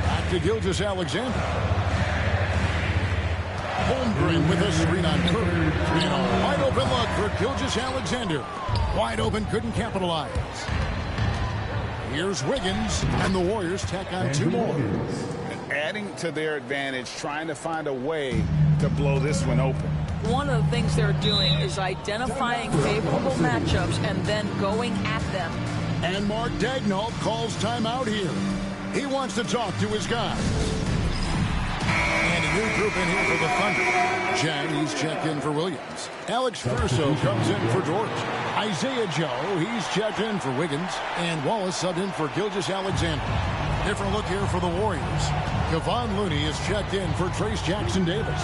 Back to Gilgeous-Alexander. Holmgren with a screen on Curry. And a wide open look for Gilgeous-Alexander. Wide open, couldn't capitalize. Here's Wiggins, and the Warriors tack on 2 more. Adding to their advantage, trying to find a way to blow this one open. One of the things they're doing is identifying favorable matchups and then going at them. And Mark Daigneault calls timeout here. He wants to talk to his guys. And a new group in here for the Thunder. Chang, he's checked in for Williams. Alex Caruso comes in for Dort. Isaiah Joe, he's checked in for Wiggins. And Wallace subbed in for Gilgeous-Alexander. Different look here for the Warriors. Kevon Looney is checked in for Trace Jackson-Davis.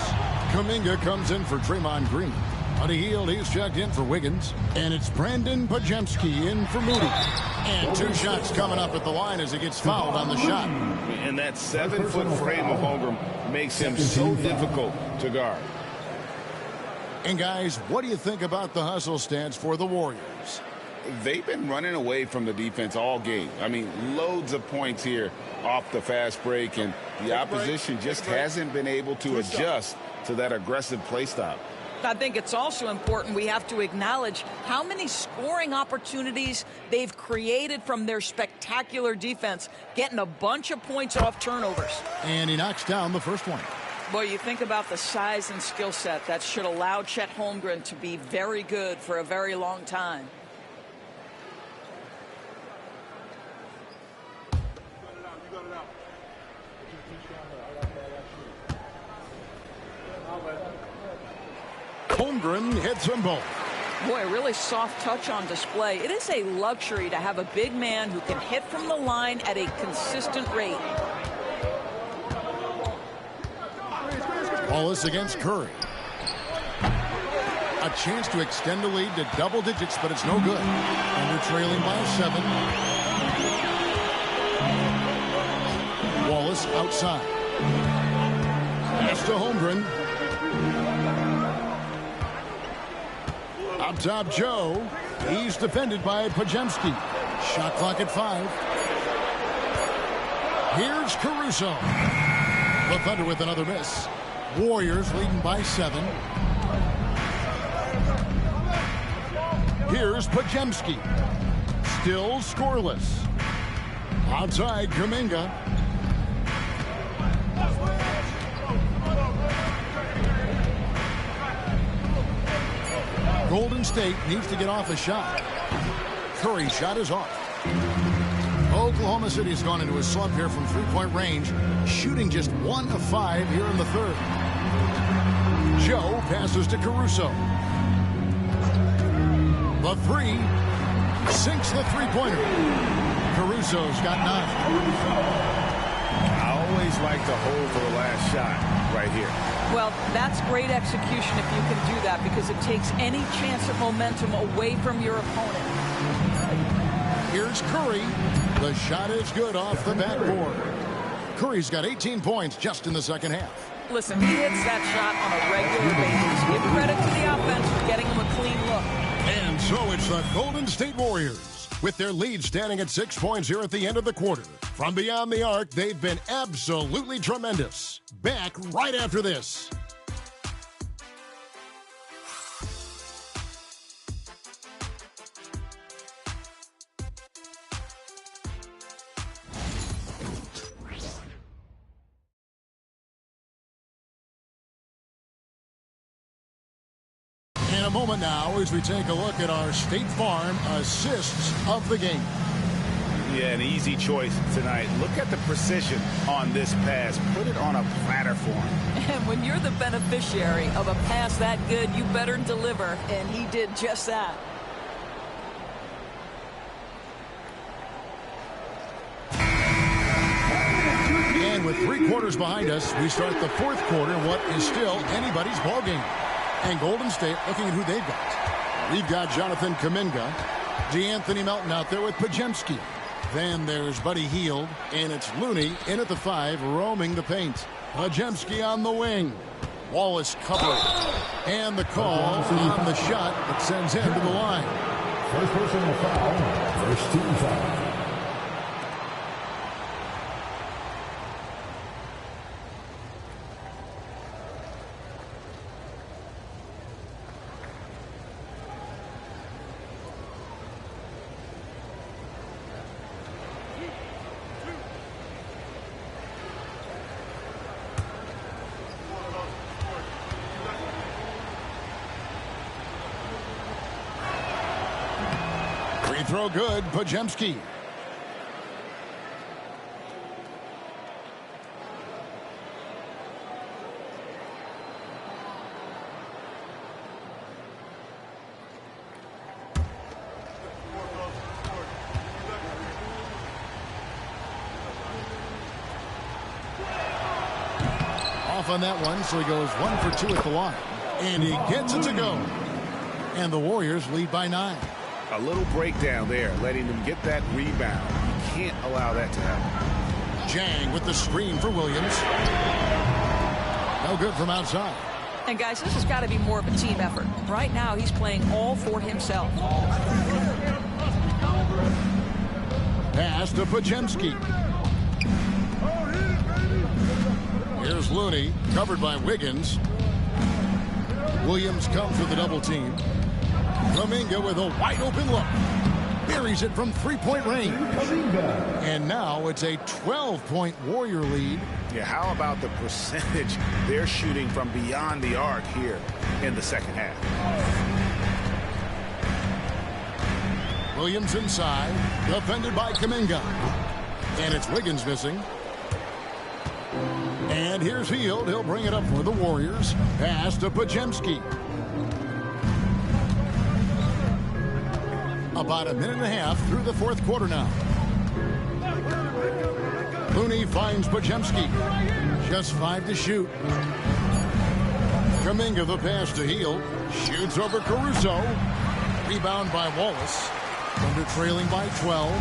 Kuminga comes in for Draymond Green. Buddy Hield, he's checked in for Wiggins. And it's Brandon Pajemski in for Moody. And 2 shots coming up at the line as he gets fouled on the shot. And that 7-foot frame of Holmgren makes him so difficult to guard. And guys, what do you think about the hustle stance for the Warriors? They've been running away from the defense all game. I mean, loads of points here off the fast break, and the opposition just hasn't been able to adjust to that aggressive play style. I think it's also important we have to acknowledge how many scoring opportunities they've created from their spectacular defense, getting a bunch of points off turnovers. And he knocks down the first one. Boy, you think about the size and skill set that should allow Chet Holmgren to be very good for a very long time. Holmgren hits them both. Boy, a really soft touch on display. It is a luxury to have a big man who can hit from the line at a consistent rate. Wallace against Curry. A chance to extend the lead to double digits, but it's no good. And they're trailing by 7. Wallace outside. Pass to Holmgren. Up top, Joe. He's defended by Pajemski. Shot clock at 5. Here's Caruso. The Thunder with another miss. Warriors leading by 7. Here's Pajemski. Still scoreless. Outside, Kuminga. Golden State needs to get off a shot. Curry's shot is off. Oklahoma City's gone into a slump here from three-point range, shooting just 1 of 5 here in the third. Joe passes to Caruso. The 3 sinks the three-pointer. Caruso's got 9. I always like to hold for the last shot right here. Well, that's great execution if you can do that, because it takes any chance of momentum away from your opponent. Here's Curry. The shot is good off the backboard. Curry's got 18 points just in the second half. Listen, he hits that shot on a regular basis. Give credit to the offense for getting him a clean look. And so it's the Golden State Warriors, with their lead standing at 6 points here at the end of the quarter. From beyond the arc, they've been absolutely tremendous. Back right after this. In a moment now, as we take a look at our State Farm assists of the game. Yeah, an easy choice tonight. Look at the precision on this pass. Put it on a platter for him. And when you're the beneficiary of a pass that good, you better deliver. And he did just that. And with 3 quarters behind us, we start the 4th quarter in what is still anybody's ballgame. And Golden State looking at who they've got. We've got Jonathan Kuminga, DeAnthony Melton out there with Pajemski. Then there's Buddy Hield, and it's Looney in at the 5, roaming the paint. Pajemski on the wing. Wallace covering. And the call on the shot that sends him to the line. First personal foul, first team foul. Free throw good, Pajemski. Off on that one, so he goes 1 for 2 at the line. And he gets it to go. And the Warriors lead by 9. A little breakdown there, letting them get that rebound. You can't allow that to happen. Jang with the screen for Williams. No good from outside. And guys, this has got to be more of a team effort. Right now, he's playing all for himself. Pass to Pajemski. Here's Looney, covered by Wiggins. Williams comes with the double team. Kuminga with a wide open look. Buries it from 3-point range. And now it's a 12-point Warrior lead Yeah, how about the percentage they're shooting from beyond the arc here in the second half? Williams inside, defended by Kuminga. And it's Wiggins missing. And here's Hield. He'll bring it up for the Warriors. Pass to Podziemski. About a minute and a half through the fourth quarter now. Looney finds Podziemski. Just 5 to shoot. Kuminga the pass to Hield. Shoots over Caruso. Rebound by Wallace. Thunder trailing by 12.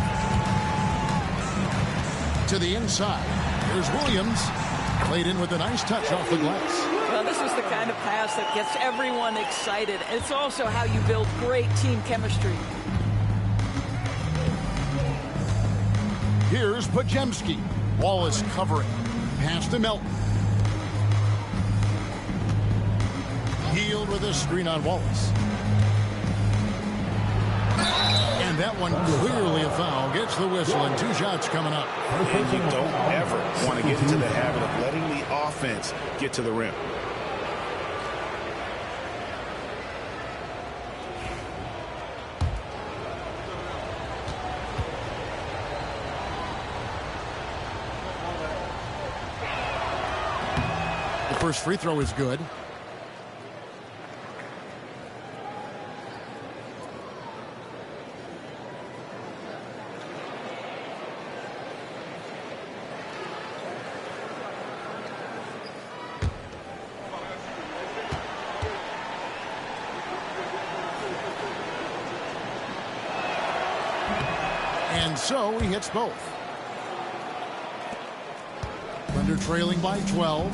To the inside. Here's Williams. Played in with a nice touch off the glass. Well, this is the kind of pass that gets everyone excited. It's also how you build great team chemistry. Here's Podziemski. Wallace covering. Pass to Melton. Hield with a screen on Wallace. And that one clearly a foul. Gets the whistle and 2 shots coming up. And you don't ever want to get into the habit of letting the offense get to the rim. The first free throw is good. And so he hits both. Thunder trailing by 12.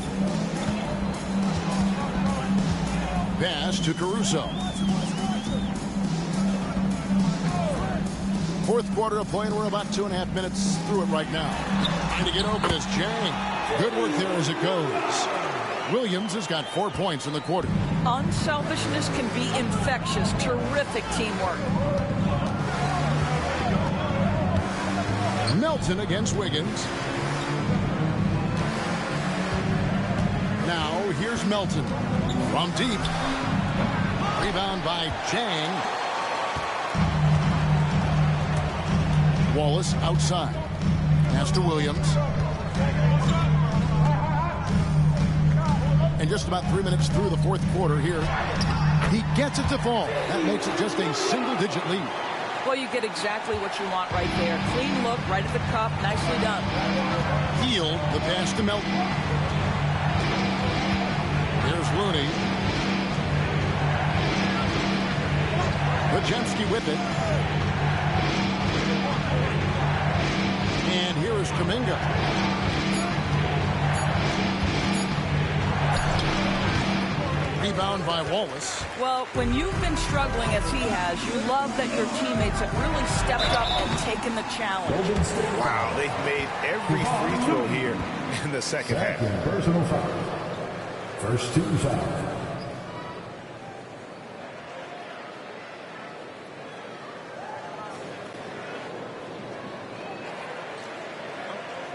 Pass to Caruso. Fourth quarter of play, and we're about 2.5 minutes through it right now. And to get open is Chang. Good work there as it goes. Williams has got 4 points in the quarter. Unselfishness can be infectious. Terrific teamwork. Melton against Wiggins. Now here's Melton from deep. Rebound by Chang. Wallace outside. Pass to Williams. And just about 3 minutes through the fourth quarter here. He gets it to fall. That makes it just a single-digit lead. Well, you get exactly what you want right there. Clean look, right at the cup. Nicely done. Hield the pass to Melton. Here's Looney. Podziemski with it. And here is Kuminga. Rebound by Wallace. Well, when you've been struggling as he has, you love that your teammates have really stepped up and taken the challenge. Wow, they've made every free throw here in the second half. Personal foul. First team foul.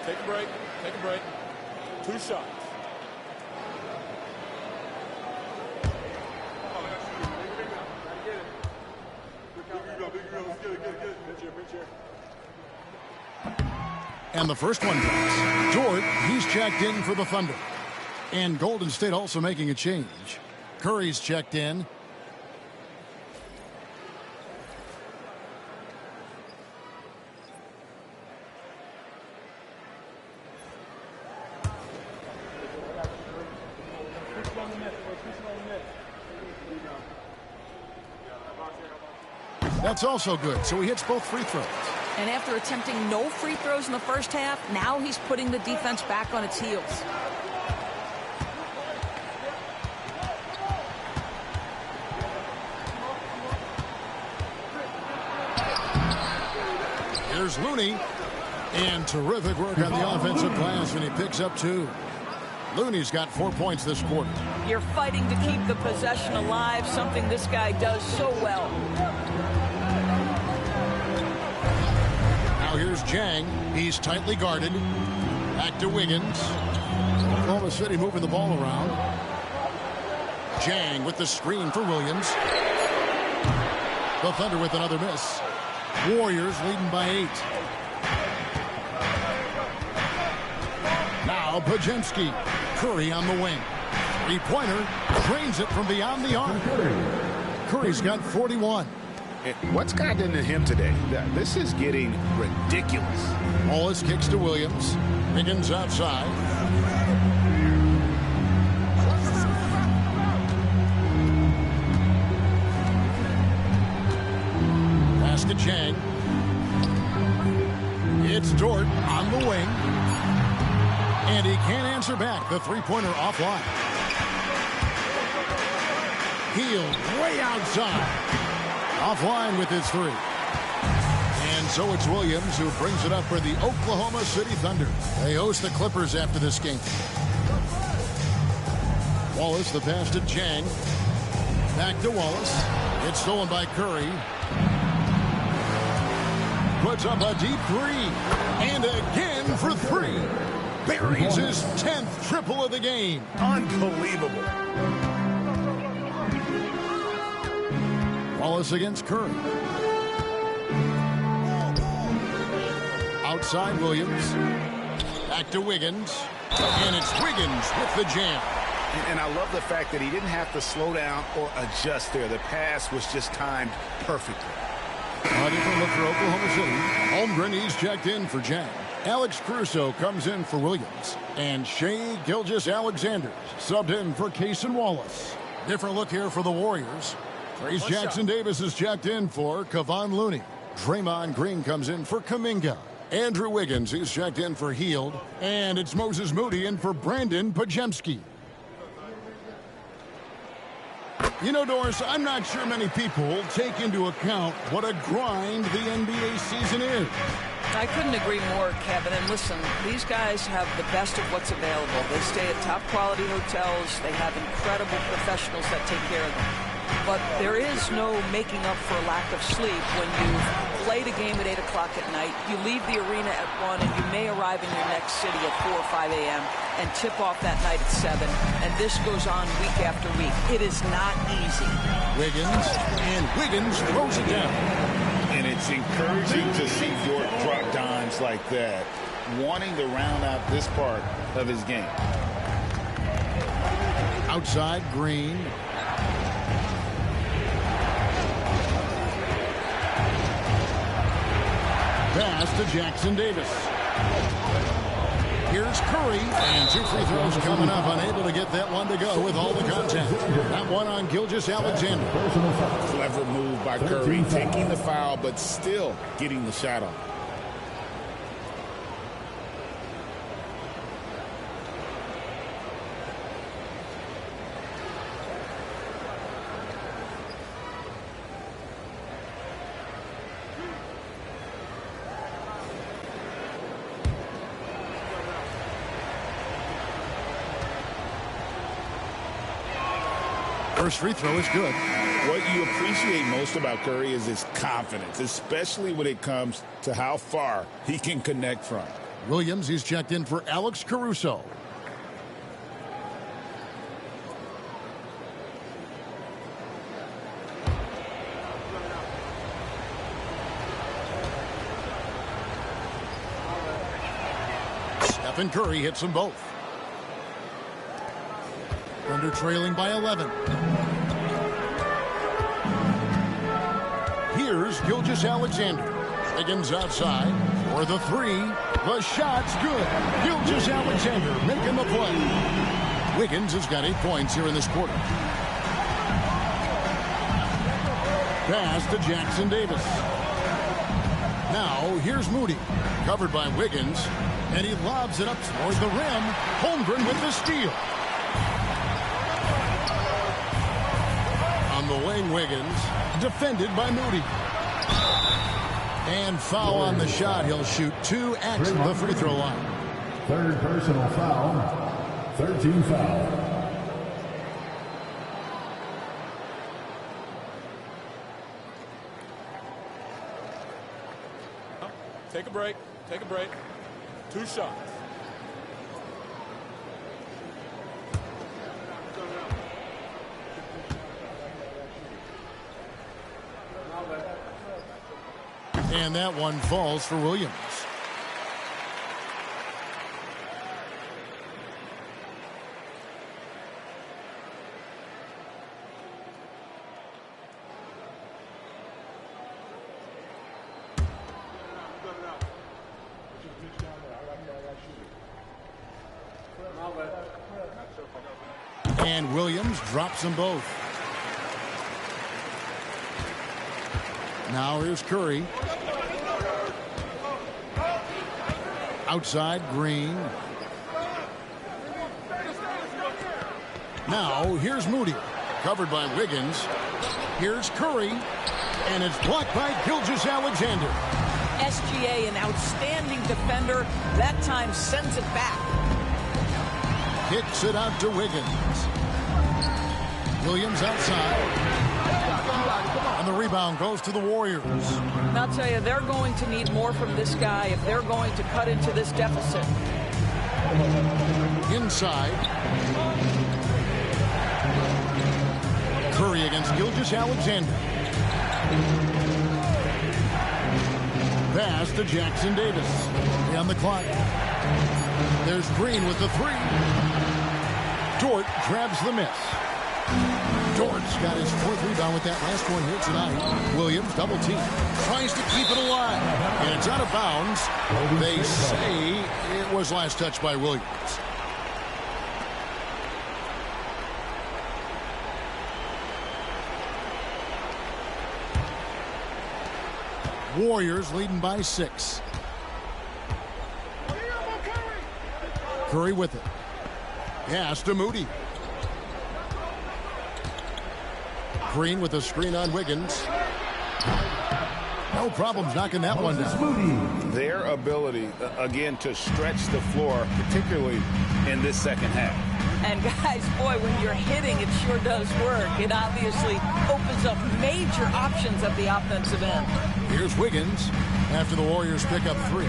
Take a break. Take a break. 2 shots. And the first one drops. Dort, he's checked in for the Thunder. And Golden State also making a change. Curry's checked in. That's also good, so he hits both free throws. And after attempting no free throws in the first half, now he's putting the defense back on its heels. Here's Looney. And terrific work on the offensive glass, and he picks up 2. Looney's got 4 points this quarter. You're fighting to keep the possession alive, something this guy does so well. Now here's Chang. He's tightly guarded. Back to Wiggins. Oklahoma City moving the ball around. Jang with the screen for Williams. The Thunder with another miss. Warriors leading by 8. Now Pajemski. Curry on the wing. Three-pointer. Drains it from beyond the arc. Curry's got 41. What's gotten into him today? This is getting ridiculous. Wallace kicks to Williams. Wiggins outside. Pass to Chang. It's Dort on the wing. And he can't answer back. The three-pointer offline. Hield way outside. Offline with his 3. And so it's Williams who brings it up for the Oklahoma City Thunder. They host the Clippers after this game. Wallace, the pass to Chang. Back to Wallace. It's stolen by Curry. Puts up a deep 3. And again for 3. Buries his 10th triple of the game. Unbelievable. Wallace against Curry. Outside Williams. Back to Wiggins. And it's Wiggins with the jam. And I love the fact that he didn't have to slow down or adjust there. The pass was just timed perfectly. A different look for Oklahoma City. Holmgren, he's checked in for Jang. Alex Caruso comes in for Williams. And Shai Gilgeous-Alexander subbed in for Cason Wallace. Different look here for the Warriors. Trace Jackson-Davis is checked in for Kevon Looney. Draymond Green comes in for Kuminga. Andrew Wiggins is checked in for Hield. And it's Moses Moody in for Brandon Pajemski. You know, Doris, I'm not sure many people take into account what a grind the NBA season is. I couldn't agree more, Kevin. And listen, these guys have the best of what's available. They stay at top quality hotels. They have incredible professionals that take care of them. But there is no making up for a lack of sleep when you've played a game at 8 o'clock at night, you leave the arena at 1, and you may arrive in your next city at 4 or 5 a.m. and tip off that night at 7. And this goes on week after week. It is not easy. Wiggins throws it down. And it's encouraging to see Dort drop dimes like that, wanting to round out this part of his game. Outside, Green. Pass to Jackson-Davis. Here's Curry, and 2 free throws coming up. Unable to get that one to go with all the contact. That one on Gilgeous-Alexander. Clever move by Curry, taking the foul, but still getting the shot off. First free throw is good. What you appreciate most about Curry is his confidence, especially when it comes to how far he can connect from. Williams, he's checked in for Alex Caruso. Stephen Curry hits them both. Thunder trailing by 11. Here's Gilgeous-Alexander. Wiggins outside for the 3. The shot's good. Gilgeous-Alexander making the play. Wiggins has got 8 points here in this quarter. Pass to Jackson-Davis. Now here's Moody. Covered by Wiggins. And he lobs it up toward the rim. Holmgren with the steal. On the wing, Wiggins, defended by Moody. And foul on the shot. He'll shoot 2 at the free throw line. Third personal foul. 13 foul. Take a break. Take a break. 2 shots. And that one falls for Williams. And Williams drops them both. Now here's Curry. Outside, Green. Now here's Moody. Covered by Wiggins. Here's Curry. And it's blocked by Gilgeous-Alexander. SGA, an outstanding defender, that time sends it back. Kicks it out to Wiggins. Williams outside. And the rebound goes to the Warriors. And I'll tell you, they're going to need more from this guy if they're going to cut into this deficit. Inside. Curry against Gilgeous-Alexander. Pass to Jackson Davis. On the clock. There's Green with the three. Dort grabs the miss. Dort's got his fourth rebound with that last one here tonight. Williams double team. Tries to keep it alive. And it's out of bounds. They say it was last touched by Williams. Warriors leading by 6. Curry with it. Pass to Moody. Green with a screen on Wiggins. No problems knocking that one down. Their ability, again, to stretch the floor, particularly in this second half. And guys, boy, when you're hitting, it sure does work. It obviously opens up major options at the offensive end. Here's Wiggins after the Warriors pick up 3.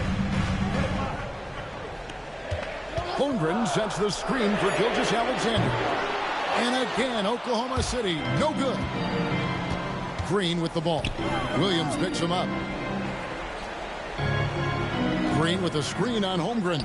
Holmgren sets the screen for Gilgeous-Alexander. And again, Oklahoma City, no good. Green with the ball. Williams picks him up. Green with a screen on Holmgren.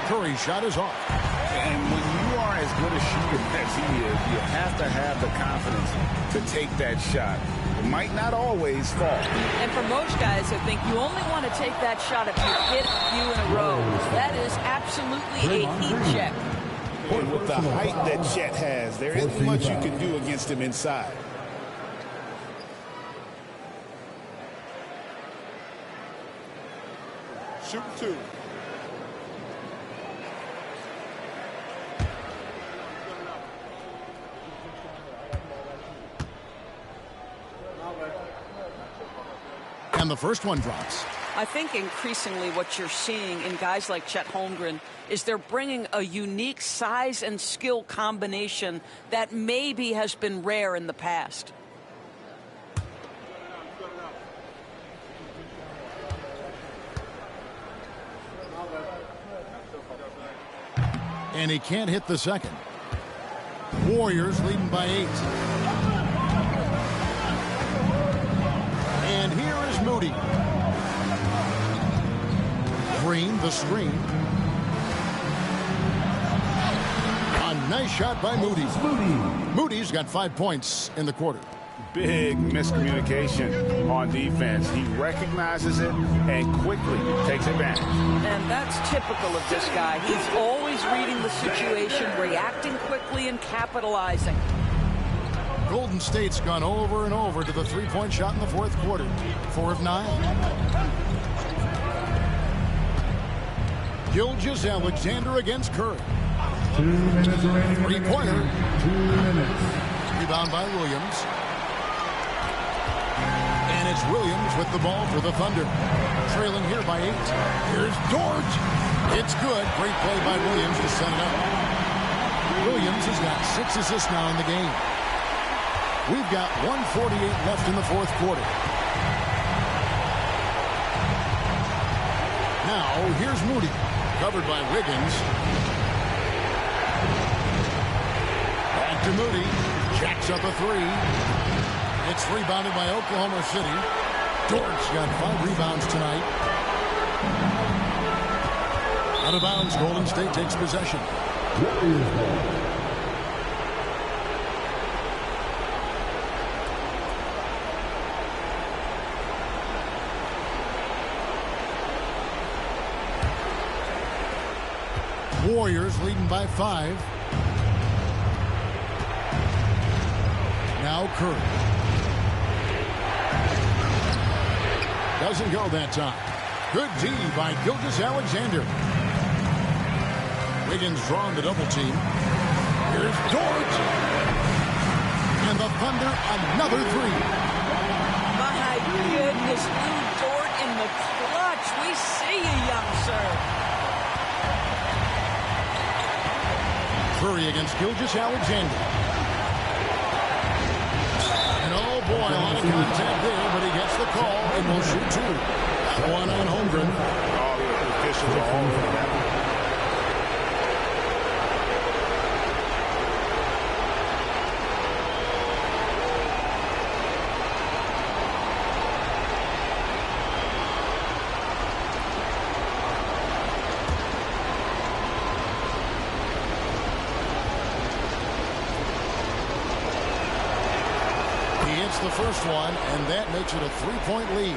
Curry's shot is off. And when you are as good a shooter as he is, you have to have the confidence to take that shot. It might not always fall. And for most guys, I think you only want to take that shot if you hit a few in a row. That is absolutely a heat check. And with the height that Chet has, there isn't much you can do against him inside. Shoot 2. And the first one drops. I think increasingly what you're seeing in guys like Chet Holmgren is they're bringing a unique size and skill combination that maybe has been rare in the past. And he can't hit the second. Warriors leading by 8. And here is Moody. Green, the screen. A nice shot by Moody. Moody's got 5 points in the quarter. Big miscommunication on defense. He recognizes it and quickly takes advantage. And that's typical of this guy. He's always reading the situation, reacting quickly, and capitalizing. Golden State's gone over and over to the three-point shot in the fourth quarter. 4 of 9. Gilgeous-Alexander against Curry. 2 minutes remaining. Three-pointer. 2 minutes. Rebound by Williams. And it's Williams with the ball for the Thunder. Trailing here by 8. Here's Dort. It's good. Great play by Williams to set it up. Williams has got 6 assists now in the game. We've got 1:48 left in the fourth quarter. Now, here's Moody. Covered by Wiggins. Back to Moody. Jacks up a 3. It's rebounded by Oklahoma City. Dort's got 5 rebounds tonight. Out of bounds, Golden State takes possession. Warriors leading by 5. Now Curry. Doesn't go that time. Good D by Gilgeous-Alexander. Wiggins drawn the double team. Here's Dort. And the Thunder another 3. My goodness, Lou Dort in the clutch. We see you, young sir. Curry against Gilgeous-Alexander. And oh boy, a lot of contact there, but he gets the call and will shoot 2. That one on Holmgren. Oh, the officials are all over that. The first one, and that makes it a 3-point lead.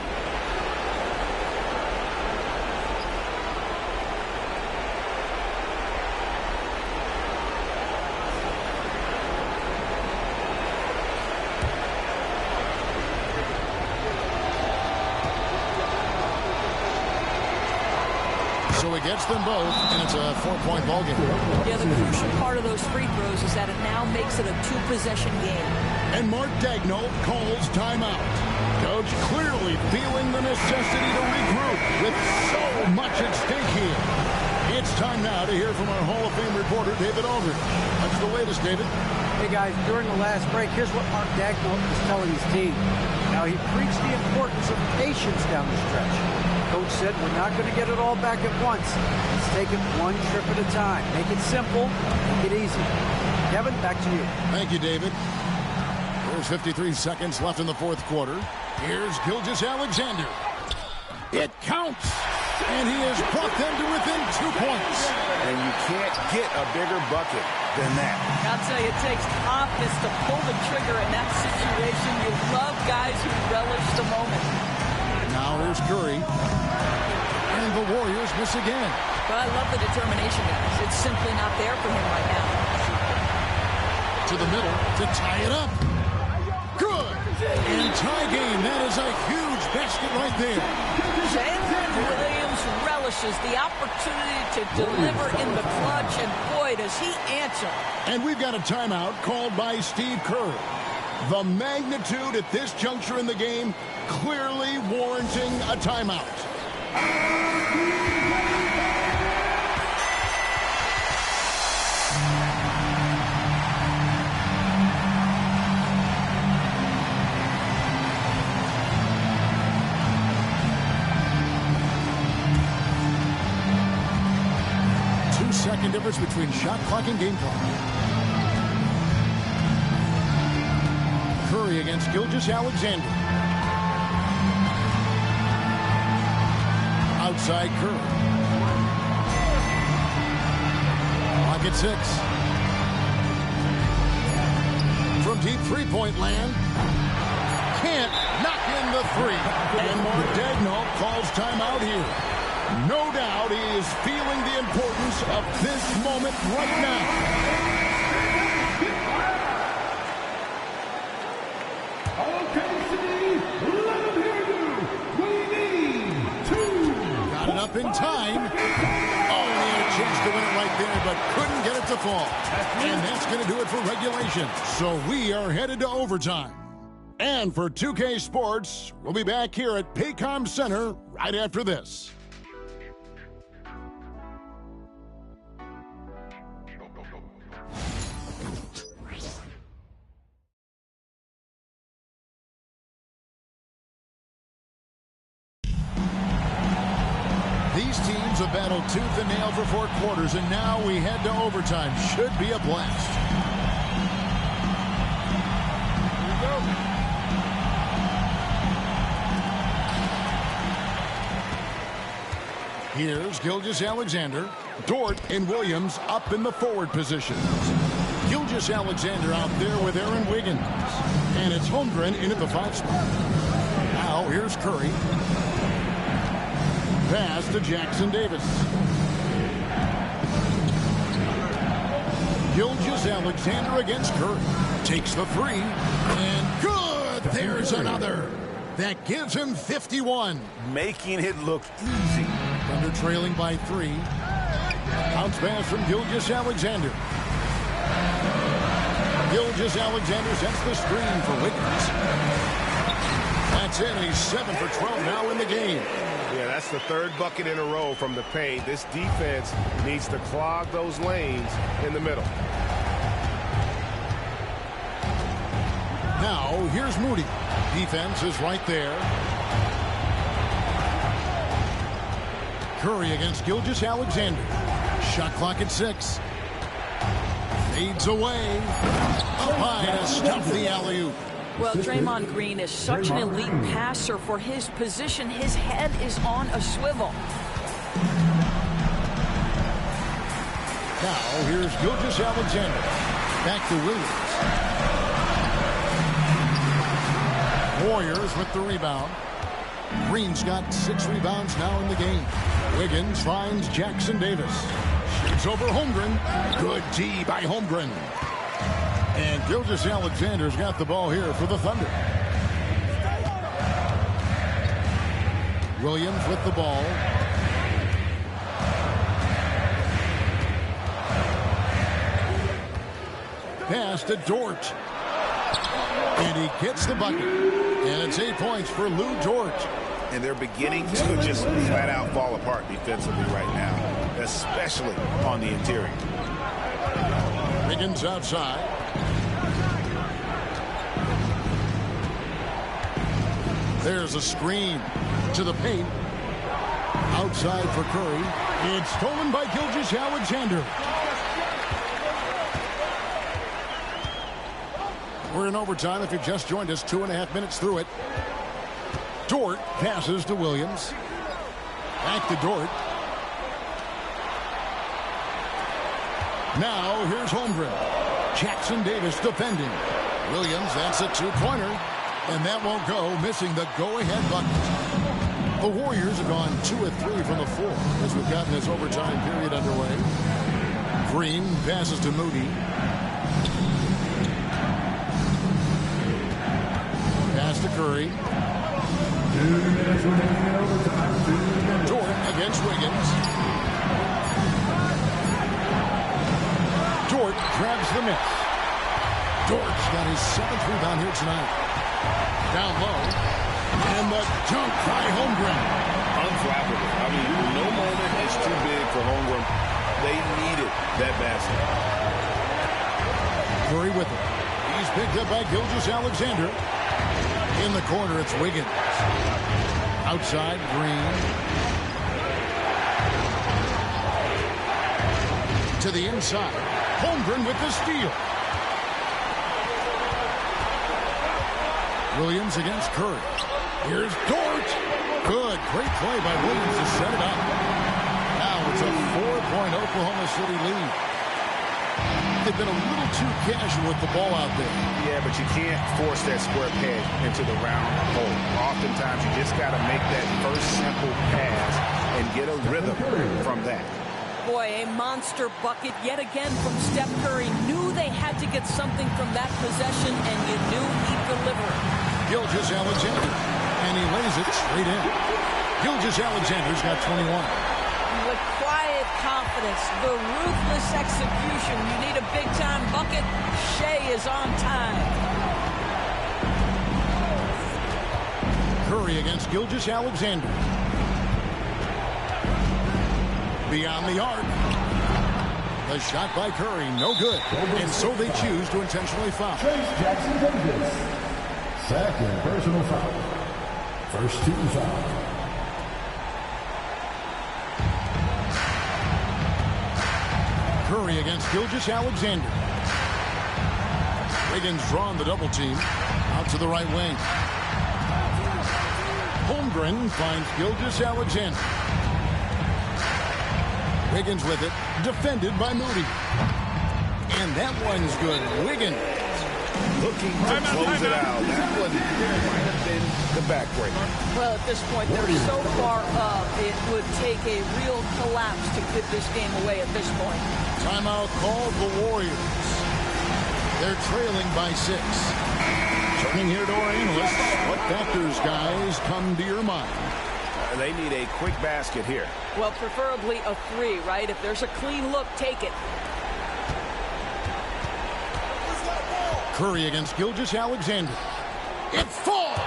So he gets them both, and it's a 4-point ball game. Yeah, the crucial part of those free throws is that it now makes it a 2-possession game. And Mark Daigneault calls timeout. Coach clearly feeling the necessity to regroup with so much at stake here. It's time now to hear from our Hall of Fame reporter, David Aldridge. That's the latest, David. Hey, guys, during the last break, here's what Mark Daigneault is telling his team. Now, he preached the importance of patience down the stretch. Coach said we're not going to get it all back at once. Let's take it one trip at a time. Make it simple, make it easy. Kevin, back to you. Thank you, David. There's 53 seconds left in the fourth quarter. Here's Gilgeous-Alexander. It counts. And he has brought them to within 2 points. And you can't get a bigger bucket than that. I'll tell you, it takes confidence to pull the trigger in that situation. You love guys who relish the moment. Now here's Curry. And the Warriors miss again. But I love the determination, guys. It's simply not there for him right now. To the middle to tie it up. Good. And tie game. That is a huge basket right there. Jalen Williams relishes the opportunity to deliver in the clutch, and boy, does he answer. And we've got a timeout called by Steve Kerr. The magnitude at this juncture in the game clearly warranting a timeout. 2-second difference between shot clock and game clock. Curry against Gilgeous-Alexander. Outside Curry. Clock at 6. From deep three-point land. Can't knock in the 3. And Mark Daigneault calls timeout here. No doubt he is feeling the importance of this moment right now. Got it up in time. Oh, he had a chance to win it right there, but couldn't get it to fall. And that's going to do it for regulation. So we are headed to overtime. And for 2K Sports, we'll be back here at Paycom Center right after this. These teams have battled tooth and nail for 4 quarters, and now we head to overtime. Should be a blast. Here we go. Here's Gilgeous-Alexander. Dort and Williams up in the forward positions. Gilgeous-Alexander out there with Aaron Wiggins. And it's Holmgren in at the 5 spot. Now here's Curry. Pass to Jackson Davis. Gilgeous-Alexander against Curry. Takes the 3. And good! There's another. That gives him 51. Making it look easy. Thunder trailing by 3. Bounce pass from Gilgeous-Alexander. Gilgeous-Alexander sets the screen for Wiggins. That's it. He's 7 for 12 now in the game. Yeah, that's the 3rd bucket in a row from the paint. This defense needs to clog those lanes in the middle. Now, here's Moody. Defense is right there. Curry against Gilgeous-Alexander. Shot clock at 6. Fades away. Up high to stop the alley-oop. Well, Draymond Green is such an elite passer for his position. His head is on a swivel. Now, here's Gilgeous-Alexander. Back to Williams. Warriors with the rebound. Green's got 6 rebounds now in the game. Wiggins finds Jackson Davis. Shoots over Holmgren. Good D by Holmgren. And Gilgeous-Alexander's got the ball here for the Thunder. Williams with the ball. Pass to Dort. And he gets the bucket. And it's 8 points for Lou Dort. And they're beginning to just flat out fall apart defensively right now, especially on the interior. Wiggins outside. There's a screen to the paint. Outside for Curry. It's stolen by Gilgeous-Alexander. We're in overtime. If you've just joined us, 2.5 minutes through it. Dort passes to Williams. Back to Dort. Now here's Holmgren. Jackson Davis defending. Williams, that's a 2-pointer. And that won't go, missing the go-ahead bucket. The Warriors have gone 2 of 3 from the floor as we've gotten this overtime period underway. Green passes to Moody. Pass to Curry. 2 minutes remaining in overtime. Dort against Wiggins. Dort grabs the miss. Dort's got his 7th rebound here tonight. Down low. And the dunk by Holmgren. Unflappable. I mean, no moment is too big for Holmgren. They needed that basket. Curry with it. He's picked up by Gilgeous-Alexander. In the corner, it's Wiggins. Outside, Green. To the inside. Holmgren with the steal. Williams against Curry. Here's Dort. Good. Great play by Williams to set it up. Now it's a 4-point Oklahoma City lead. They've been a little too casual with the ball out there. Yeah, but you can't force that square peg into the round hole. Oftentimes, you just got to make that first simple pass and get a rhythm from that. Boy, a monster bucket yet again from Steph Curry. Knew they had to get something from that possession, and you knew he'd deliver. Gilgeous-Alexander, and he lays it straight in. Gilgeous-Alexander's got 21. With quiet confidence, the ruthless execution. You need a big-time bucket. Shea is on time. Curry against Gilgeous-Alexander. Beyond the arc. The shot by Curry, no good. And so they choose to intentionally foul. Jackson Davis. Second personal foul. First team foul. Curry against Gilgeous-Alexander. Wiggins drawn the double team. Out to the right wing. Holmgren finds Gilgeous-Alexander. Wiggins with it, defended by Moody. And that one's good. Wiggins looking to close it out. That one might have been the backbreaker. Well, at this point, they're so far up, it would take a real collapse to give this game away at this point. Timeout called the Warriors. They're trailing by 6. Turning here to our analysts, what factors, guys, come to your mind? They need a quick basket here. Well, preferably a 3, right? If there's a clean look, take it. Curry against Gilgeous-Alexander. It falls!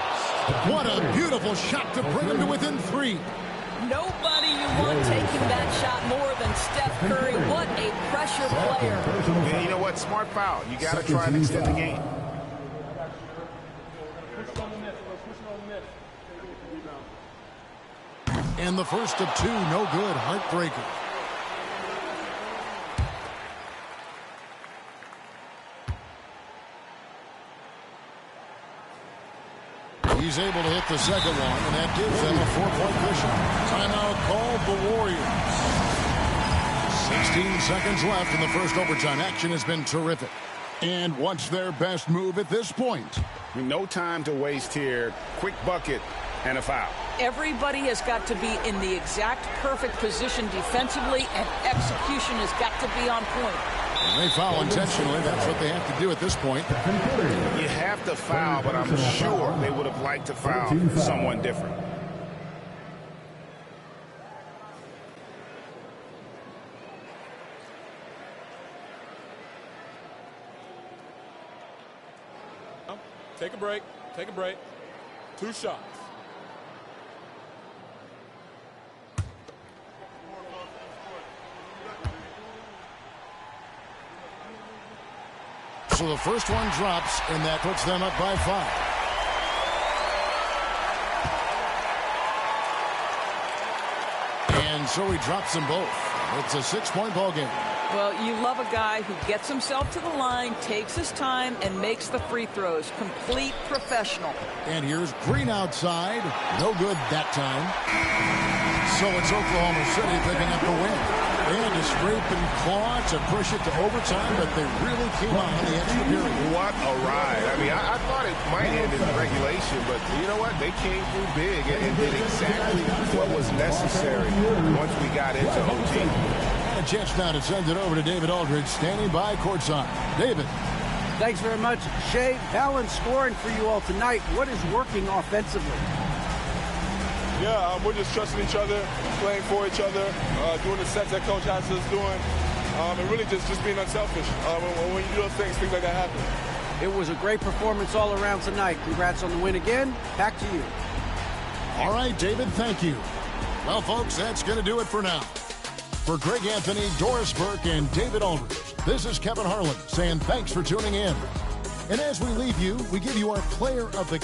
What a beautiful shot to bring him to within 3. Nobody you want taking that shot more than Steph Curry. What a pressure player. Yeah, you know what? Smart foul. You got to try and extend the game. And the first of 2, no good. Heartbreaker. He's able to hit the second one, and that gives them a 4-point cushion. Timeout called the Warriors. 16 seconds left in the first overtime. Action has been terrific. And what's their best move at this point? No time to waste here. Quick bucket and a foul. Everybody has got to be in the exact perfect position defensively, and execution has got to be on point. When they foul intentionally, that's what they have to do at this point. You have to foul, but I'm sure they would have liked to foul someone different. Take a break. Take a break. 2 shots. So the first one drops, and that puts them up by 5. And so he drops them both. It's a 6-point ball game. Well, you love a guy who gets himself to the line, takes his time, and makes the free throws. Complete professional. And here's Green outside. No good that time. So it's Oklahoma City picking up the win. They had to scrape and claw to push it to overtime, but they really came on in the extra period. What a ride. I mean, I thought it might end in regulation, but you know what? They came through big and did exactly what was necessary once we got into OT. A chance now to send it over to David Aldridge, standing by courtside. David. Thanks very much. Shea, balanced scoring for you all tonight. What is working offensively? Yeah, we're just trusting each other, playing for each other, doing the sets that Coach has us doing, and really just being unselfish. When you do those things like that happen. It was a great performance all around tonight. Congrats on the win again. Back to you. All right, David, thank you. Well, folks, that's going to do it for now. For Greg Anthony, Doris Burke, and David Aldridge, this is Kevin Harlan saying thanks for tuning in. And as we leave you, we give you our player of the